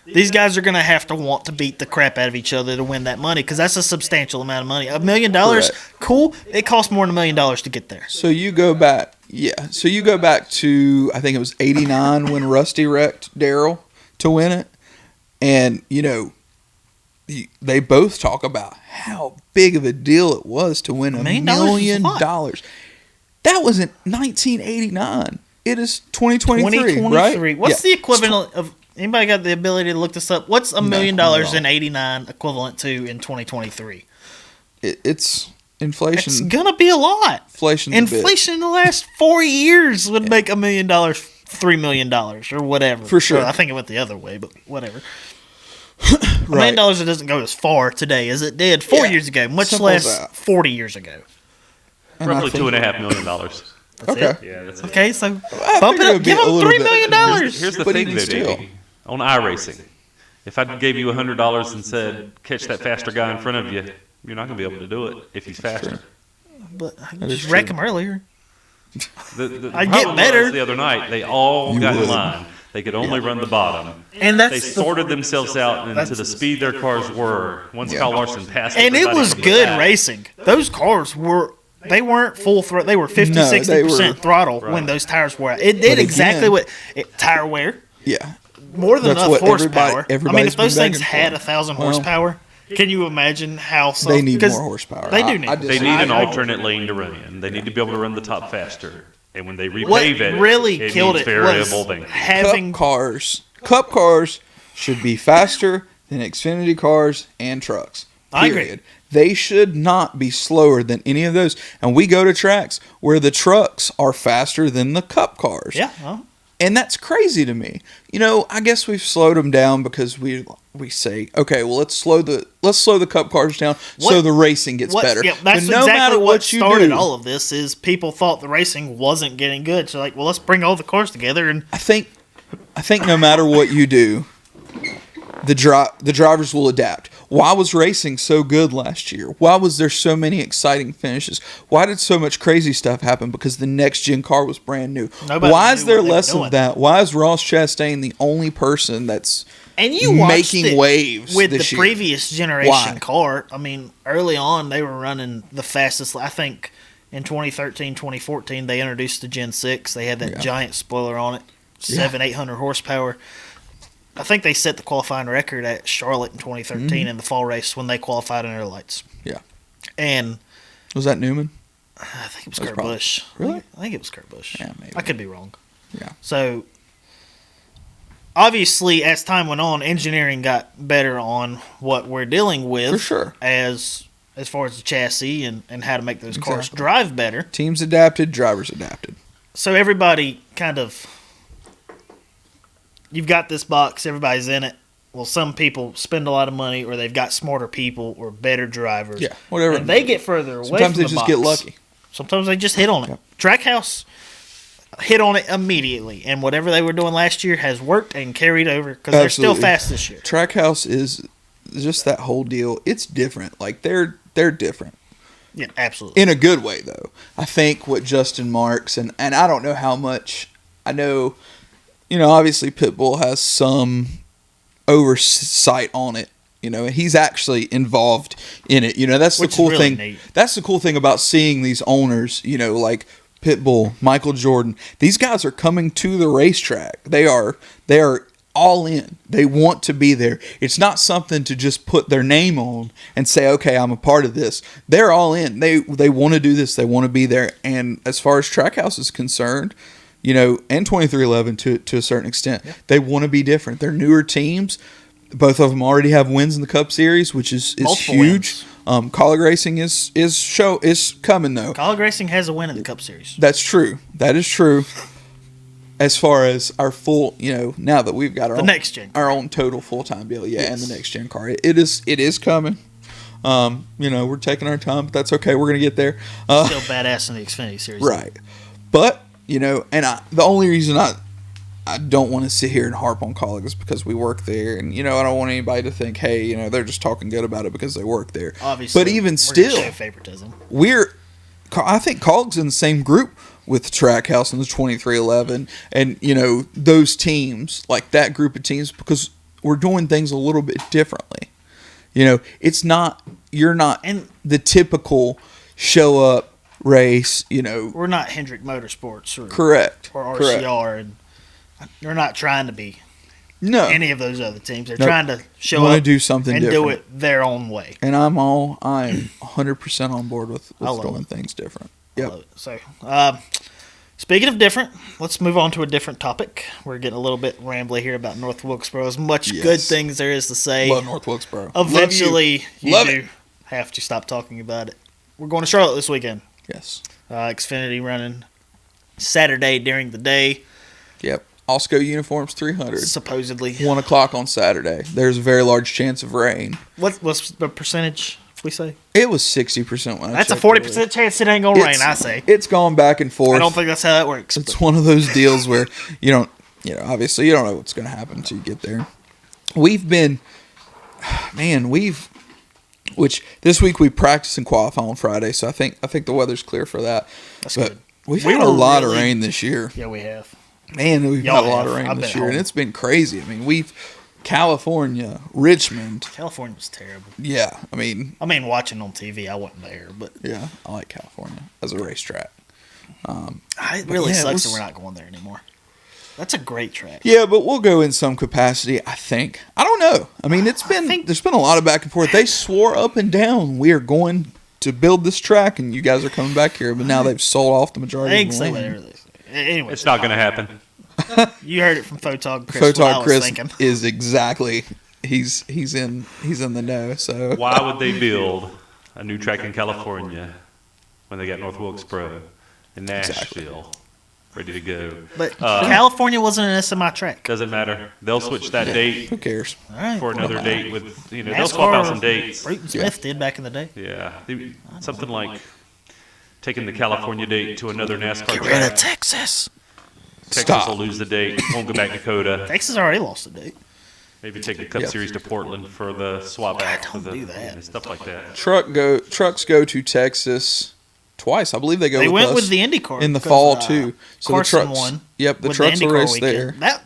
These guys are going to have to want to beat the crap out of each other to win that money because that's a substantial amount of money. $1 million, Correct. cool. It costs more than $1 million to get there. So you go back, So you go back to, I think it was '89 when Rusty wrecked Darryl to win it, and they both talk about how big of a deal it was to win $1 million. That was in 1989. It is 2023, right? What's the equivalent of? Anybody got the ability to look this up? What's $1 million in '89 equivalent to in 2023? It's inflation. It's gonna be a lot. Inflation in the last 4 years would make $1 million $3 million or whatever. For sure. Well, I think it went the other way, but whatever. $1 million it doesn't go as far today as it did 4 years ago, much Simple less as that. 40 years ago. Roughly $2.5 million. That's Okay. it? Yeah, that's it. Okay, so I bump it figured up. would be Give a them little $3 bit- million. Here's the But thing, even though, still. Davey. On iRacing, if I gave you $100 and said, catch that faster guy in front of you, you're not going to be able to do it if he's faster. But I is just true. wreck him earlier. The I'd get problem better. was the other night, they all You got would. in line. They could only run the bottom. And They that's sorted themselves out into the speed their cars were once Kyle Larson passed and it everybody was from the good back. racing. Those cars weren't full throttle. They were 50, No, 60% they were- throttle when those tires were out. It did But exactly again- what tire wear. Yeah. More than That's enough what horsepower. I mean, everybody's if those been things begging had for. 1,000 Well, horsepower, can you imagine how some, They need 'cause more horsepower. They do need. They need an I- alternate lane to run in. They need to be able to run the top faster. And when they What repave it, really it killed needs it variable was thing. having Cup cars should be faster than Xfinity cars and trucks. I agree. Period. They should not be slower than any of those. And we go to tracks where the trucks are faster than the Cup cars. yeah. Well, And that's crazy to me. I guess we've slowed them down because we say, okay, well let's slow the Cup cars down so the racing gets better. Yeah, that's but no exactly matter what you started do, all of this. Is people thought the racing wasn't getting good, so like, well, let's bring all the cars together and I think no matter what you do, the drivers will adapt. Why was racing so good last year? Why was there so many exciting finishes? Why did so much crazy stuff happen? Because the next gen car was brand new. Nobody Why knew is there what they were less doing. of that? Why is Ross Chastain the only person that's And you watched making it waves with this the year? previous generation Why? car. I mean, early on they were running the fastest. I think in 2013, 2014 they introduced the Gen 6. They had that giant spoiler on it, 800 horsepower. I think they set the qualifying record at Charlotte in 2013 in the fall race when they qualified in their lights. Yeah. And Was that Newman? I think it was That's Kurt probably- Busch. Really? I think it was Kurt Busch. Yeah, maybe. I could be wrong. Yeah. So, obviously, as time went on, engineering got better on what we're dealing with. For sure. As far as the chassis and how to make those cars Exactly. drive better. Teams adapted, drivers adapted. So everybody kind of... You've got this box, everybody's in it. Well, some people spend a lot of money, or they've got smarter people, or better drivers. Yeah, whatever. And they get further away Sometimes from they the just box. get lucky. Sometimes they just hit on it. Yep. Trackhouse hit on it immediately, and whatever they were doing last year has worked and carried over because they're still Absolutely. fast this year. Trackhouse is just that whole deal. It's different. Like they're different. Yeah, absolutely. In a good way, though. I think what Justin Marks, and I don't know how much, I know, obviously Pitbull has some oversight on it. He's actually involved in it. That's the Which is cool really thing. neat. That's the cool thing about seeing these owners, like Pitbull, Michael Jordan. These guys are coming to the racetrack. They are all in. They want to be there. It's not something to just put their name on and say, okay, I'm a part of this. They're all in. They want to do this. They want to be there. And as far as Trackhouse is concerned, and 2311 to a certain extent, they want to be different. They're newer teams. Both of them already have wins in the Cup Series, which is Multiple huge. wins. College racing is coming though. College racing has a win in the Cup Series. That's true. That is true. As far as our full, now that we've got our own total full-time deal, and the next gen car, it is coming. We're taking our time, but that's okay. We're gonna get there. Still badass in the Xfinity series, right? But the only reason I don't want to sit here and harp on college is because we work there, and I don't want anybody to think, hey, they're just talking good about it because they work there. Obviously, but even we're still, gonna show favoritism. I think College's in the same group with the Trackhouse and the 2311 and, those teams, like that group of teams, because we're doing things a little bit differently. It's not, you're not the typical show up race, We're not Hendrick Motorsports or correct. or RCR, and they're not trying to be any of those other teams. They're trying to show up, do something and different. do it their own way. And I'm 100% on board with doing things different. Yep. So, speaking of different, let's move on to a different topic. We're getting a little bit rambly here about North Wilkesboro. As much good things there is to say, love North Wilkesboro. Eventually, you have to stop talking about it. We're going to Charlotte this weekend. Yes. Xfinity running Saturday during the day. Yep. Osco uniforms 300. Supposedly. 1 o'clock on Saturday. There's a very large chance of rain. What's the percentage we say? It was 60% when I That's a checked 40% chance it ain't going to rain, I say. It's gone back and forth. I don't think that's how that works. It's one of those deals where obviously you don't know what's going to happen until you get there. Which this week we practice and qualify on Friday, so I think the weather's clear for that. That's but good. We've had a lot of rain this year. Yeah, we have. Man, we've had a lot of rain this year, and it's been crazy. I mean, California, Richmond. California was terrible. Yeah, I mean, watching on TV, I wasn't there, but yeah, I like California as a racetrack. It really sucks that we're not going there anymore. That's a great track. Yeah, but we'll go in some capacity, I think. I don't know. I mean, there's been a lot of back and forth. They swore up and down we are going to build this track, and you guys are coming back here, but now they've sold off the majority. They can say whatever they say. Anyway, it's not going to happen. You heard it from Photog Chris. Photog Chris is exactly he's in the know. So why would they build a new track in California when they got North Wilkesboro and Nashville ready to go? But California wasn't an SMI track. Doesn't matter. They'll switch that date. Who cares? All right. For another date with they'll swap out some dates. Bruton Smith did back in the day. Yeah, something like taking the California date to another NASCAR Get track. rid of Texas. Texas will lose the date. Won't go back to Dakota. Texas already lost the date. Maybe take the Cup Series to Portland for the swap out for the do that. stuff like that. Trucks go to Texas twice. I believe they go. They with went us with the IndyCar in the fall too. So Carson the trucks won. Yep, the with trucks the will IndyCar race weekend. there.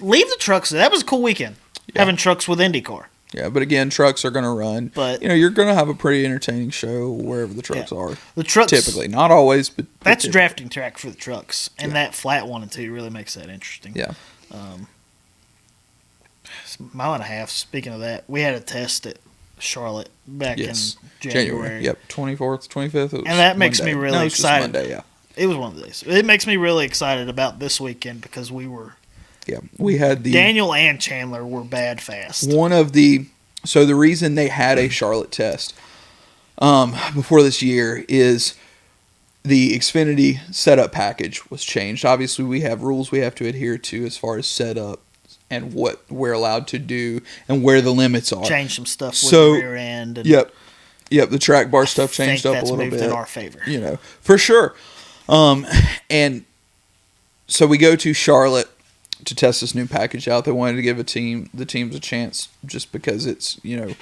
Leave the trucks. That was a cool weekend. Having trucks with IndyCar. Yeah, but again, trucks are going to run. But you're going to have a pretty entertaining show wherever the trucks are. The trucks typically, not always, but that's a drafting track for the trucks, and that flat 1 and 2 really makes that interesting. Yeah. Mile and a half. Speaking of that, we had a test at Charlotte back in January. Yep, 24th, 25th. And that makes me really excited. Monday, yeah. It was one of the days. It makes me really excited about this weekend because we had the Daniel and Chandler were bad fast. So the reason they had a Charlotte test before this year is the Xfinity setup package was changed. Obviously, we have rules we have to adhere to as far as setup and what we're allowed to do and where the limits are. Change some stuff with the rear end. And Yep. The track bar stuff changed up a little bit. In our favor. For sure. And so we go to Charlotte to test this new package out. They wanted to give the teams a chance just because it's, you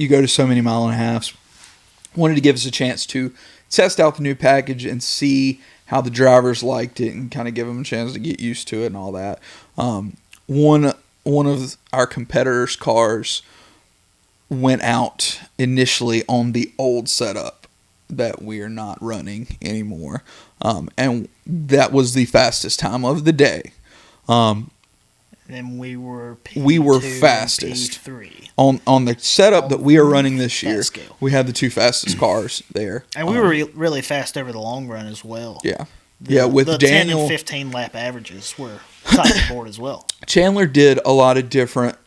go to so many mile and a halves. Wanted to give us a chance to test out the new package and see how the drivers liked it and kind of give them a chance to get used to it and all that. One of our competitors' cars went out initially on the old setup that we are not running anymore. And that was the fastest time of the day. And we were fastest P3. on the setup that we are running this year. Scale. We had the two fastest cars there, and we were really fast over the long run as well. Yeah, with the Daniel 10 and 15 lap averages were top of the board as well. Chandler did a lot of different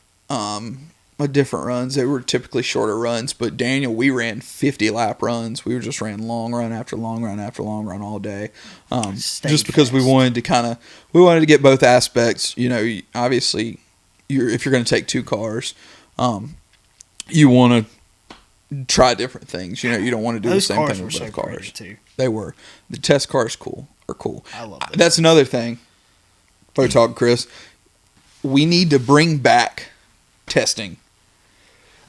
different runs. They were typically shorter runs, but Daniel, we ran 50-lap runs. We just ran long run after long run after long run all day, just because we wanted to get both aspects. You know, obviously, if you're going to take two cars, you want to try different things. You know, you don't want to do the same thing with both cars. Too. They were. The test cars are cool. I love that. That's another thing. Before talk, Chris, we need to bring back testing.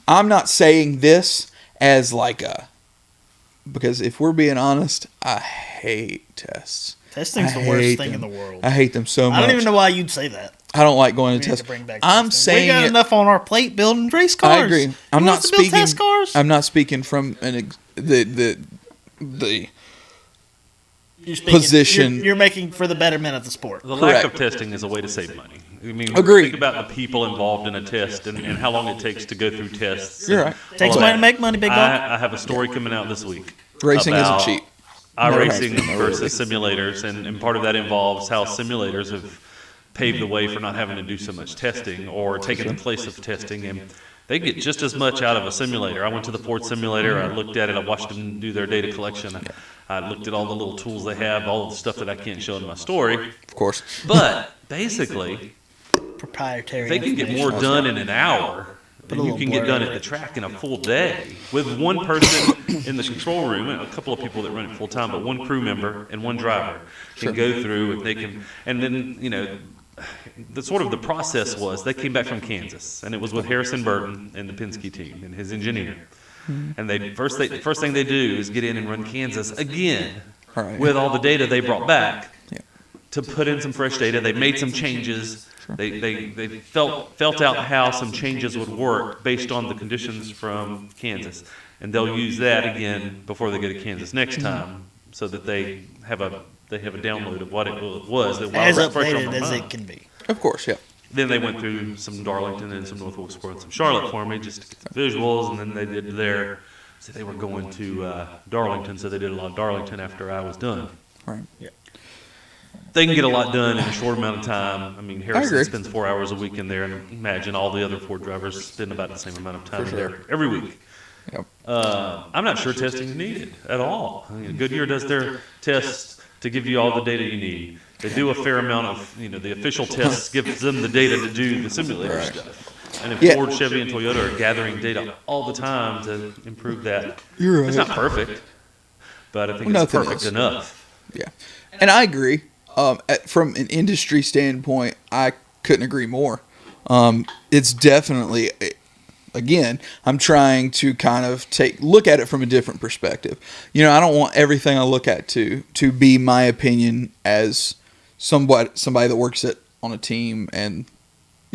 I'm not saying this as because if we're being honest, I hate tests. Testing's the worst thing in the world. I hate them so much. I don't even know why you'd say that. I don't like going to tests. I'm saying we got enough on our plate building race cars. I agree. I'm not speaking. Test cars? I'm not speaking from the position. You're making for the betterment of the sport. The lack of testing is a way to save money. I mean, Agreed. Think about the people involved in a test and how long it takes to go through tests. You're right. Takes money to make money, big dog. I have a story coming out this week. Racing isn't cheap. iRacing versus simulators, and part of that involves how simulators have paved the way for not having to do so much testing or taken the place of testing, and they get just as much out of a simulator. I went to the Ford simulator, I looked at it, I watched them do their data collection, I looked at all the little tools they have, all the stuff that I can't show in my story. Of course. But basically, proprietary. They can get more done in an hour than you can get done at the track in a full day. With one person in the control room, and a couple of people that run it full time, but one crew member and one driver can go through, and they can, and then, you know, the process was they came back from Kansas, and it was with Harrison Burton and the Penske team and his engineer. And the first thing they do is get in and run Kansas again with all the data they brought back to put in some fresh data. They made some changes. They felt out how some changes would work based on the conditions from Kansas, and they'll use that again before they go to Kansas next time, so that they have a download of what it was that as was fresh on updated their as mind. it can be. Of course, yeah. Then they went through some Darlington and some North Wilkesboro and some Charlotte for me just to get the visuals, and then they did so they were going to Darlington, so they did a lot of Darlington after I was done. Right. Yeah. They can get a lot done in a short amount of time. I mean, Harrison spends 4 hours a week in there, and imagine all the other Ford drivers spend about the same amount of time in there every week. Yep. I'm not sure testing is needed at all. I mean, Goodyear does their tests to give you all the data you need. They do a fair amount of, the official tests gives them the data to do the simulator stuff. And if Ford, Chevy, and Toyota are gathering data all the time to improve that, You're right. It's not perfect, but I think it's perfect enough. Yeah, and I agree. From an industry standpoint, I couldn't agree more. It's definitely, again, I'm trying to kind of look at it from a different perspective. I don't want everything I look at to be my opinion as somebody that works on a team and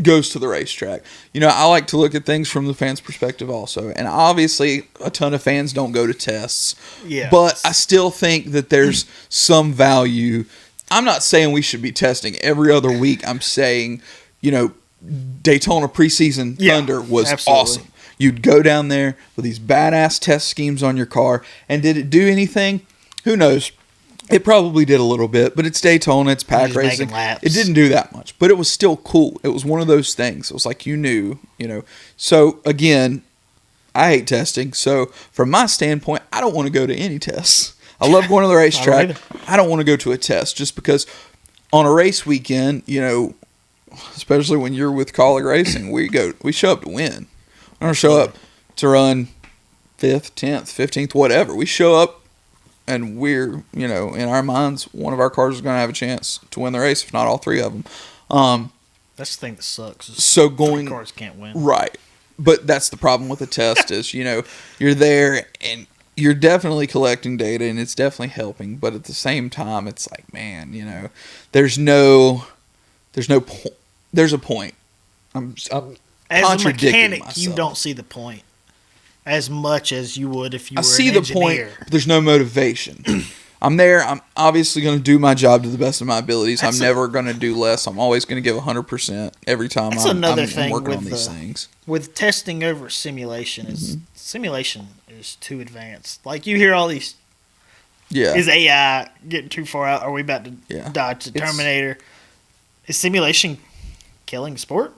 goes to the racetrack. I like to look at things from the fans' perspective also. And obviously, a ton of fans don't go to tests. Yeah. But I still think that there's some value. I'm not saying we should be testing every other week. I'm saying, Daytona preseason Thunder was awesome. You'd go down there with these badass test schemes on your car. And did it do anything? Who knows? It probably did a little bit, but it's Daytona, it's pack racing. It didn't do that much, but it was still cool. It was one of those things. It was like you knew. So, again, I hate testing. So, from my standpoint, I don't want to go to any tests. I love going to the racetrack. I don't want to go to a test just because on a race weekend, especially when you're with Colleague Racing, we show up to win. We don't show up to run 5th, 10th, 15th, whatever. We show up and we're, in our minds, one of our cars is going to have a chance to win the race, if not all three of them. That's the thing that sucks. So three cars can't win. Right. But that's the problem with a test is, you're there and you're definitely collecting data and it's definitely helping. But at the same time, it's like, man, there's a point. I'm as a mechanic, myself. You don't see the point as much as you would if you were an engineer. I see the point, but there's no motivation. I'm there. I'm obviously going to do my job to the best of my abilities. I'm never going to do less. I'm always going to give 100% every time I'm working on these things. With testing over simulation, simulation is too advanced. Like you hear all these, is AI getting too far out? Are we about to dodge the Terminator? Is simulation killing sport?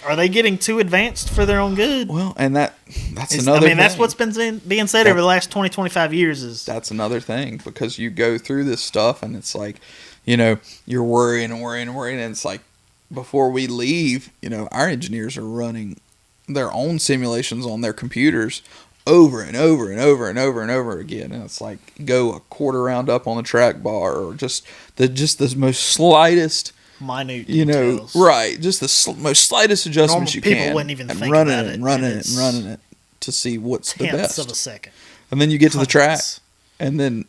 Are they getting too advanced for their own good? Well, and that's another thing. That's what's been being said over the last 20, 25 years. That's another thing, because you go through this stuff and it's like, you're worrying, and it's like, before we leave, our engineers are running their own simulations on their computers over and over and over and over and over again, and it's like, go a quarter round up on the track bar, or just the most slightest minute details. Right, just the most slightest adjustments Normal you people can, wouldn't even and think running about it it, and running and it and running it to see what's the tenths best. of a second. And then you get to the track, Hundredths. and then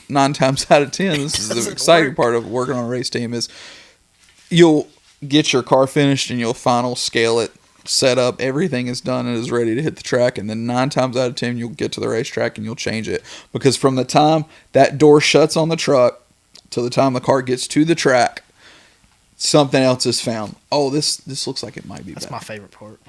nine times out of 10, this is the doesn't exciting work. part of working on a race team, is you'll get your car finished and you'll final scale it, set up, everything is done and is ready to hit the track, and then 9 times out of 10 you'll get to the racetrack and you'll change it, because from the time that door shuts on the truck to the time the car gets to the track, something else is found. Oh, this looks like it might be That's better. my favorite part.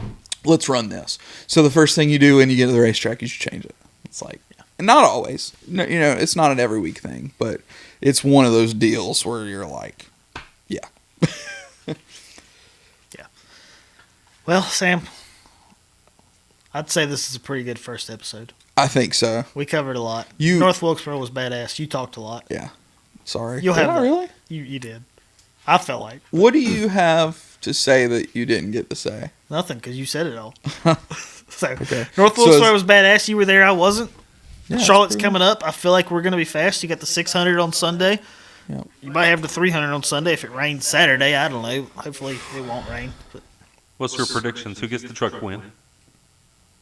Let's run this. So the first thing you do when you get to the racetrack is you change it. It's like, and not always, it's not an every week thing, but it's one of those deals where you're like, yeah. Well, Sam, I'd say this is a pretty good first episode. I think so. We covered a lot. You- North Wilkesboro was badass. You talked a lot. Yeah. Sorry. You'll Did have I that. really? You did. I felt like What do you have to say that you didn't get to say? nothing because you said it all. So Okay. North So Wilkesboro is- was badass. You were there. I wasn't. Yeah, Charlotte's it's coming up. I feel like we're going to be fast. You got the 600 on Sunday. Yep. You might have the 300 on Sunday if it rains Saturday. I don't know. Hopefully it won't rain. But What's your predictions? Who gets the truck win?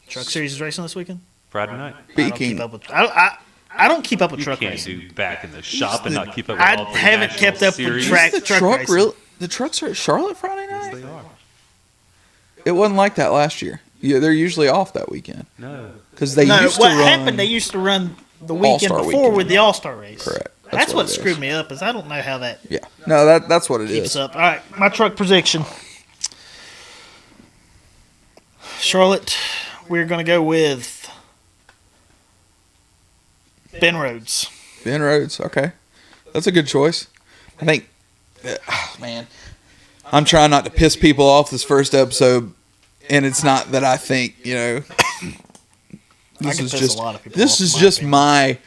Truck Series is racing this weekend. Friday night. Speaking, I don't keep up with You truck can't racing. do back in the shop and not keep up with I all the haven't national kept up with series. track- the truck truck racing. real? The trucks are at Charlotte Friday night. They are. It wasn't like that last year. Yeah, they're usually off that weekend No. because they No, used to what run. happened? They used to run the weekend All-Star before weekend. with the All-Star race. Correct. That's what it is. screwed me up. Is I don't know how that Yeah. No, that's what it keeps is. up. All right, my truck prediction. Charlotte, we're going to go with Ben Rhodes. Ben Rhodes. Okay, that's a good choice. I think, man, I'm trying not to piss people off this first episode, and it's not that I think I this can is piss just a lot of people this off, is in my just opinion. my.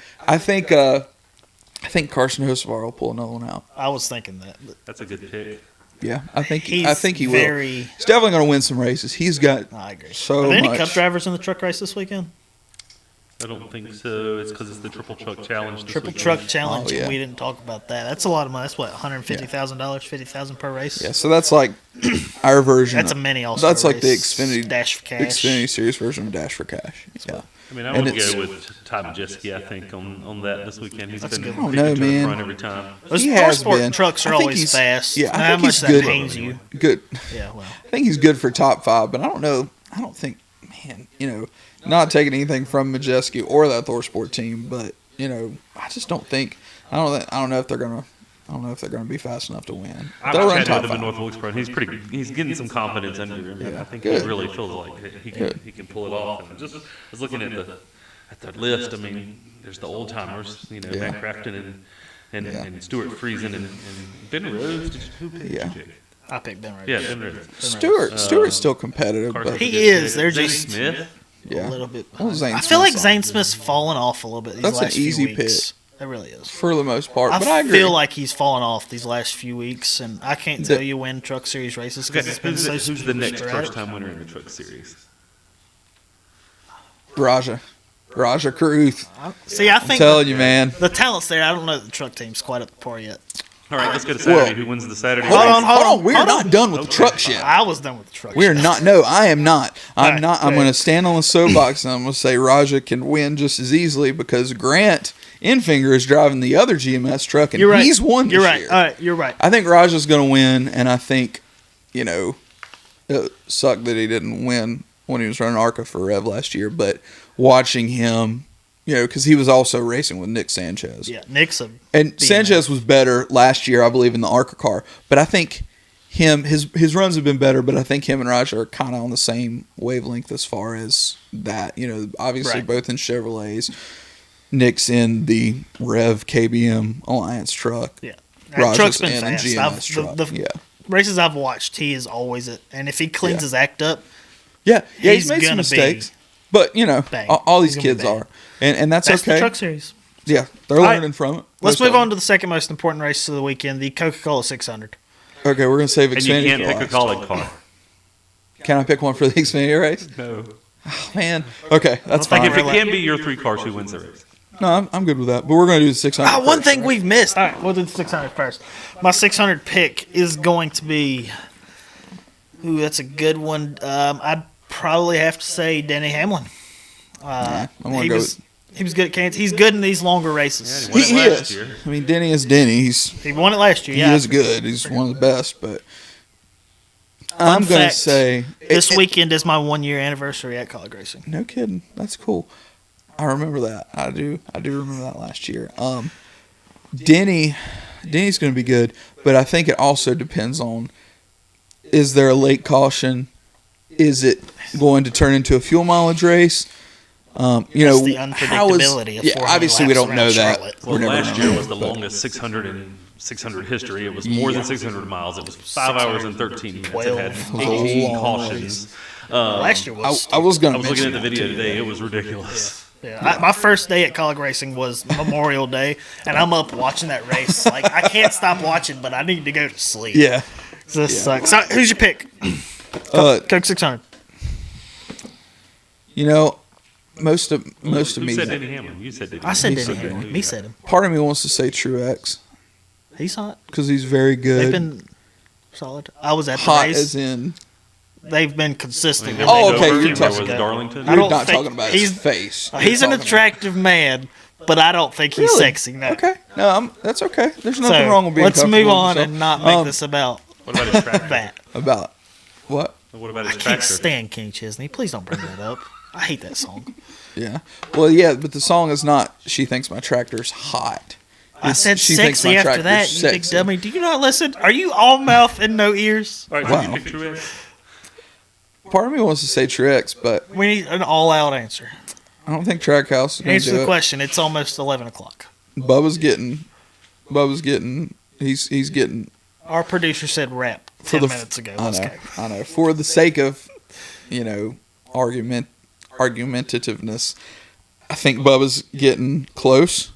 I think Carson Hocevar will pull another one out. I was thinking that. But That's a good pick. Yeah, I think he's he will. very, He's definitely going to win some races. He's got I agree. so Are there any much. Cup drivers in the truck race this weekend? I don't think so. It's because it's the triple truck challenge. This Triple weekend. truck challenge. Oh, yeah. And we didn't talk about that. That's a lot of money. That's what, $150,000, $50,000 per race. Yeah, so that's like our version. That's a mini All-Star That's like the race. Xfinity Dash for Cash. Xfinity Series version of Dash for Cash. Yeah. I mean, I And would it's- go with Todd Majeski, I think, on that this weekend. He's That's been a good one. picking I don't to know, the man. front every time. Those He four has sport been. trucks are I think always he's- fast. yeah, I How think much he's that good. pains you. Good. Yeah, well. I think he's good for top 5, but I don't know. I don't think, man, not taking anything from Majeski or that Thor Sport team, but I just don't think. I don't know if they're gonna. I don't know if they're going to be fast enough to win. I've They'll run chatted top with him in 5. North Wilkesboro, and he's getting some confidence under him. Yeah, I think good. he really feels like he can pull it off. And just I was looking at the list. I mean, there's the old timers, Yeah. Matt Crafton and Yeah. Stuart Friesen and Ben Rhodes. Who picked Yeah. you, Jake? I picked Ben Rhodes. Yeah, Ben Rhodes. Stewart's still competitive, Carson but He Majeski. is. They're Zane just- Smith. yeah, A little bit. Well, Zane I feel like Smith's Zane Smith's fallen off a little bit these That's an last few easy weeks. It really is. for the most part. But I I agree. feel like he's fallen off these last few weeks, and I can't tell you when Truck Series races because it's been so Who's the next sporadic. first-time winner in the Truck Series? Raja Caruth. See, I I'm think telling you, man. the talent's there. I don't know that the truck team's quite up to par yet. All right, let's go to Saturday. Well, Who wins the Saturday? Hold on. We're not done with the truck shit. I was done with the truck. We are not. No, I am not. I'm Alright, not. go I'm going to ahead. stand on the soapbox and I'm going to say Raja can win just as easily because Grant Infinger is driving the other GMS truck and You're right. he's won this You're right. year. All right, you're right. I think Raja's going to win, and I think, it sucked that he didn't win when he was running ARCA for Rev last year. But watching him, because he was also racing with Nick Sanchez. Yeah, Nick's a And beast. Sanchez was better last year, I believe, in the ARCA car. But I think his runs have been better, but I think him and Raja are kind of on the same wavelength as far as that. Obviously Right. both in Chevrolets. Nick's in the Rev KBM Alliance truck. Yeah. That Raja's truck's been in a fast. GMS truck. The yeah. races I've watched, he is always it. And if he cleans his act up, Yeah, he's He's made some gonna mistakes. But, bang. all these He's gonna be kids bang. are. And that's that's okay. the Truck Series. Yeah, they're right, learning from it. Let's Most move of on them. to the second most important race of the weekend, the Coca-Cola 600. Okay, we're going to save And you Xfinity can't for pick a last. calling car. Can I pick one for the Xfinity race? No. Oh, man. Okay, that's Like, fine. If it can be your 3 cars, who wins the race? No, I'm good with that. But we're going to do the 600 One first, thing right? we've missed. All right, we'll do the 600 first. My 600 pick is going to be. Ooh, that's a good one. I'd probably have to say Denny Hamlin. I'm going to He go was good at Kansas. He's good in these longer races. Yeah, He won it last is. year. I mean, Denny is Denny. He won it last year. He Yeah, is good. He's one of the best. But I'm going to fact, say this weekend is my 1-year anniversary at college racing. No kidding. That's cool. I remember that. I do remember that last year. Denny's going to be good, but I think it also depends on: is there a late caution? Is it going to turn into a fuel mileage race? That's the unpredictability of 400 obviously we laps don't know around that. Charlotte. Well, We're never last gonna year know, was the but- longest 600 in 600 history. It was more than 600 miles. It was 5 hours and 13 minutes. It had 18 cautions. Last year was. I was going I to was looking at mention the video that too. today. It was ridiculous. Yeah, my first day at college racing was Memorial Day, and I'm up watching that race. Like, I can't stop watching, but I need to go to sleep. Yeah. This sucks. So, who's your pick? Coke 600. Most of You me. said Denny Hamlin. You said Denny I said He Denny said Hamlin. Me said him. Part of me wants to say Truex He's hot. because he's very good. They've been solid. I was at the hot race. as in. They've been consistent. Hamlin. Oh, okay, Dover, you're where talking was about- Darlington. I You're don't not think talking about his he's- face. You're He's an talking about- attractive man, but I don't think he's Really? sexy. No. Okay. No, that's okay. There's nothing So, wrong with being let's move comfortable with on yourself. and not make this about What about his tractor? that. About what? What about I his can't tractor? stand Kenny Chesney. Please don't bring that up. I hate that song. Yeah. Well, yeah, but the song is not "She Thinks My Tractor's Hot." I It's, said "She Thinks sexy My after that, Tractor's you big sexy." dummy. Do you not listen? Are you all mouth and no ears? All right, Wow. so you pick Truex? Part of me wants to say Truex, but We need an all-out answer. I don't think Trackhouse is going to Answer do the it. question. It's almost 11 o'clock. Bubba's getting. He's getting Our producer said rap for 10 the. minutes ago. I Let's know. go. I know. For the sake of, argumentativeness, I think Bubba's getting close.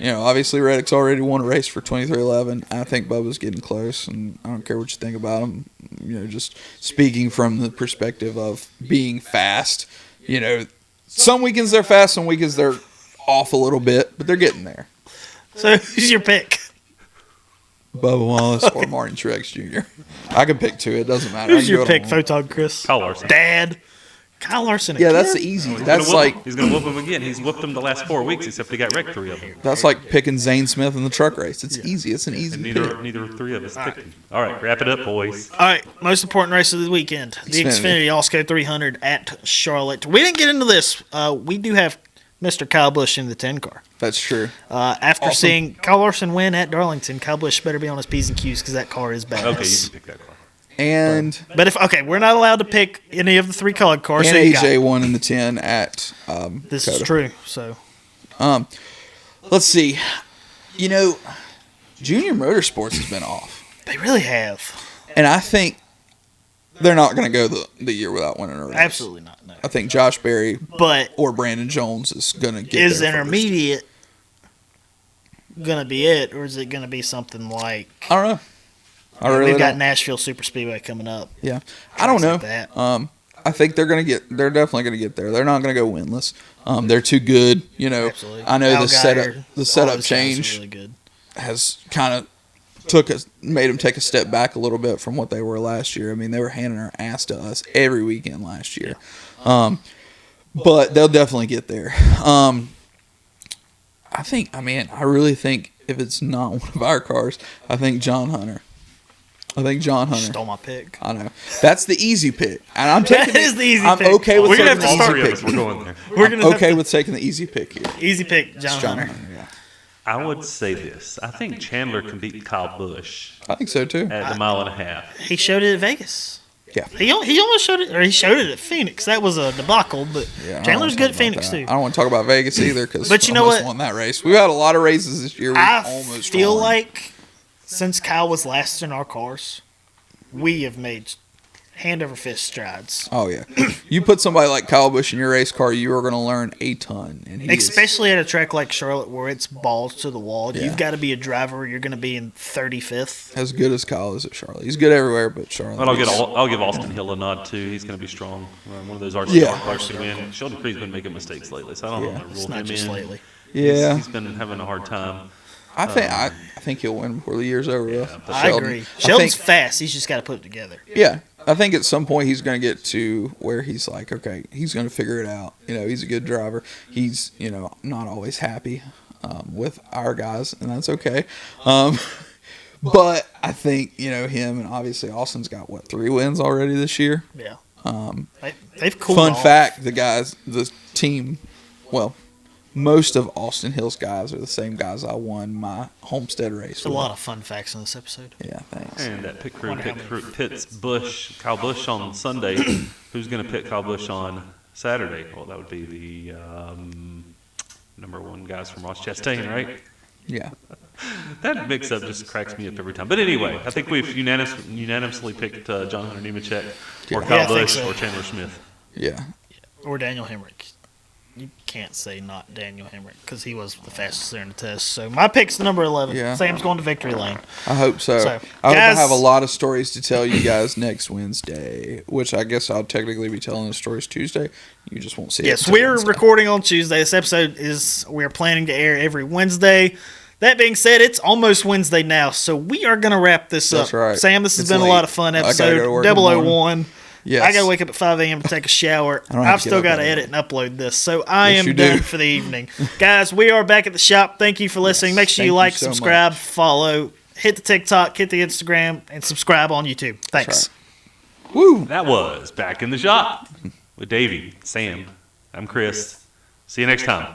Obviously Reddick's already won a race for 2311. I think Bubba's getting close, and I don't care what you think about him. Just speaking from the perspective of being fast. Some weekends they're fast, some weekends they're off a little bit, but they're getting there. So, who's your pick? Bubba Wallace or Martin Truex Jr. I can pick two. It doesn't matter. I Who's can your go pick, on. Photon Chris? Kyle Larson. Dad. Kyle Larson Yeah, again? that's easy. He's That's gonna whoop like him. He's going to whoop him again. He's whooped him the last 4 weeks, except he got wrecked 3 of them. that's like picking Zane Smith in the truck race. It's easy. It's an easy And pick. neither 3 of us picked him. All right, wrap it up, boys. All right, most important race of the weekend. The Xfinity. Xfinity Allsco 300 at Charlotte. We didn't get into this. We do have Mr. Kyle Busch in the 10 car. That's true. After Awesome. seeing Kyle Larson win at Darlington, Kyle Busch better be on his P's and Q's because that car is badass. Okay, you can pick that car. And But we're not allowed to pick any of the 3 colored cars. and so you got AJ it. won in the 10 at This Coda. is true. So Let's see. Junior Motorsports has been off. they really have. And I think they're not going to go the year without winning a race. Absolutely not. No. I think Josh Berry But or Brandon Jones is going to get is there first. intermediate gonna be it, or is it gonna be something like I don't know. I really we've got don't. Nashville Super Speedway coming up? Yeah. I don't know. Like that. I think they're definitely gonna get there. They're not gonna go winless. They're too good. Absolutely. I know Al the setup Geiger, the all setup those guys are change really good. has kind of made them take a step back a little bit from what they were last year. I mean, they were handing their ass to us every weekend last year. But they'll definitely get there. I really think if it's not one of our cars, I think John Hunter. Stole my pick. I know. That's the easy pick. And I'm taking That is the easy I'm pick. okay with We're gonna taking have the to easy All 3 of pick. us, we're going there. We're I'm gonna have okay to- with taking the easy pick here. Easy pick, John It's John Hunter. Hunter, yeah. I would say this. I think Chandler can beat Kyle Busch I think so too. at the mile and a half. He showed it at Vegas. Yeah. He almost showed it, or he showed it at Phoenix. That was a debacle, but Yeah, I don't Chandler's wanna good at talk about Phoenix that. too. I don't want to talk about Vegas either because But you know almost what? won that race. We've had a lot of races this year. We've I almost feel won. like since Kyle was last in our cars, we have made hand over fist strides. Oh yeah, you put somebody like Kyle Busch in your race car, you are going to learn a ton. And especially at a track like Charlotte where it's balls to the wall. Yeah. You've got to be a driver. You're going to be in 35th. as good as Kyle is at Charlotte. He's good everywhere, but Charlotte. But I'll give Austin Hill a nod too. He's going to be strong. One of those RC Yeah. cars to win. Sheldon Creed's been making mistakes lately, so I don't know how to It's rule not him just in. lately. Yeah, He's been having a hard time. I think he'll win before the year's over. Yeah, but I agree. Sheldon's fast. He's just got to put it together. Yeah, I think at some point he's going to get to where he's like, okay, he's going to figure it out. He's a good driver. He's, not always happy with our guys, and that's okay. But I think, him and obviously Austin's got, 3 wins already this year? Yeah. They've cooled Fun off. fact, the team, most of Austin Hill's guys are the same guys I won my Homestead race There's a lot of fun facts in this episode. Yeah, thanks. And that pit crew pits Kyle Busch on Sunday. Who's going to pit Kyle Busch on Saturday? Well, that would be the number 1 guys from Ross Chastain, right? Yeah. That mix-up just cracks me up every time. But anyway, I think we've unanimously picked John Hunter Nemechek or Yeah. Kyle Yeah, I think Busch so. or Chandler Smith. Yeah. Or Daniel Hemrick. You can't say not Daniel Hemrick because he was the fastest there in the test. So my pick's number 11. Yeah. Sam's going to victory lane. I hope so. So, I hope I guys- have a lot of stories to tell you guys next Wednesday, which I guess I'll technically be telling the stories Tuesday. You just won't see it. Yes, until we're Wednesday. recording on Tuesday. This episode we're planning to air every Wednesday. That being said, it's almost Wednesday now, so we are going to wrap this That's up. right. Sam, this has It's been a late. lot of fun. I gotta Episode go to work in the morning. 001. Yes. I got to wake up at 5 a.m. to take a shower. I don't have I've to still get up got to that edit and upload this, so I Yes, am you done do. for the evening. Guys, we are back at the shop. Thank you for listening. Make sure Thank you you like, so subscribe, much. follow, hit the TikTok, hit the Instagram, and subscribe on YouTube. Thanks. Right. Woo! That was Back in the Shop with Davey, Sam. I'm Chris. See you next time.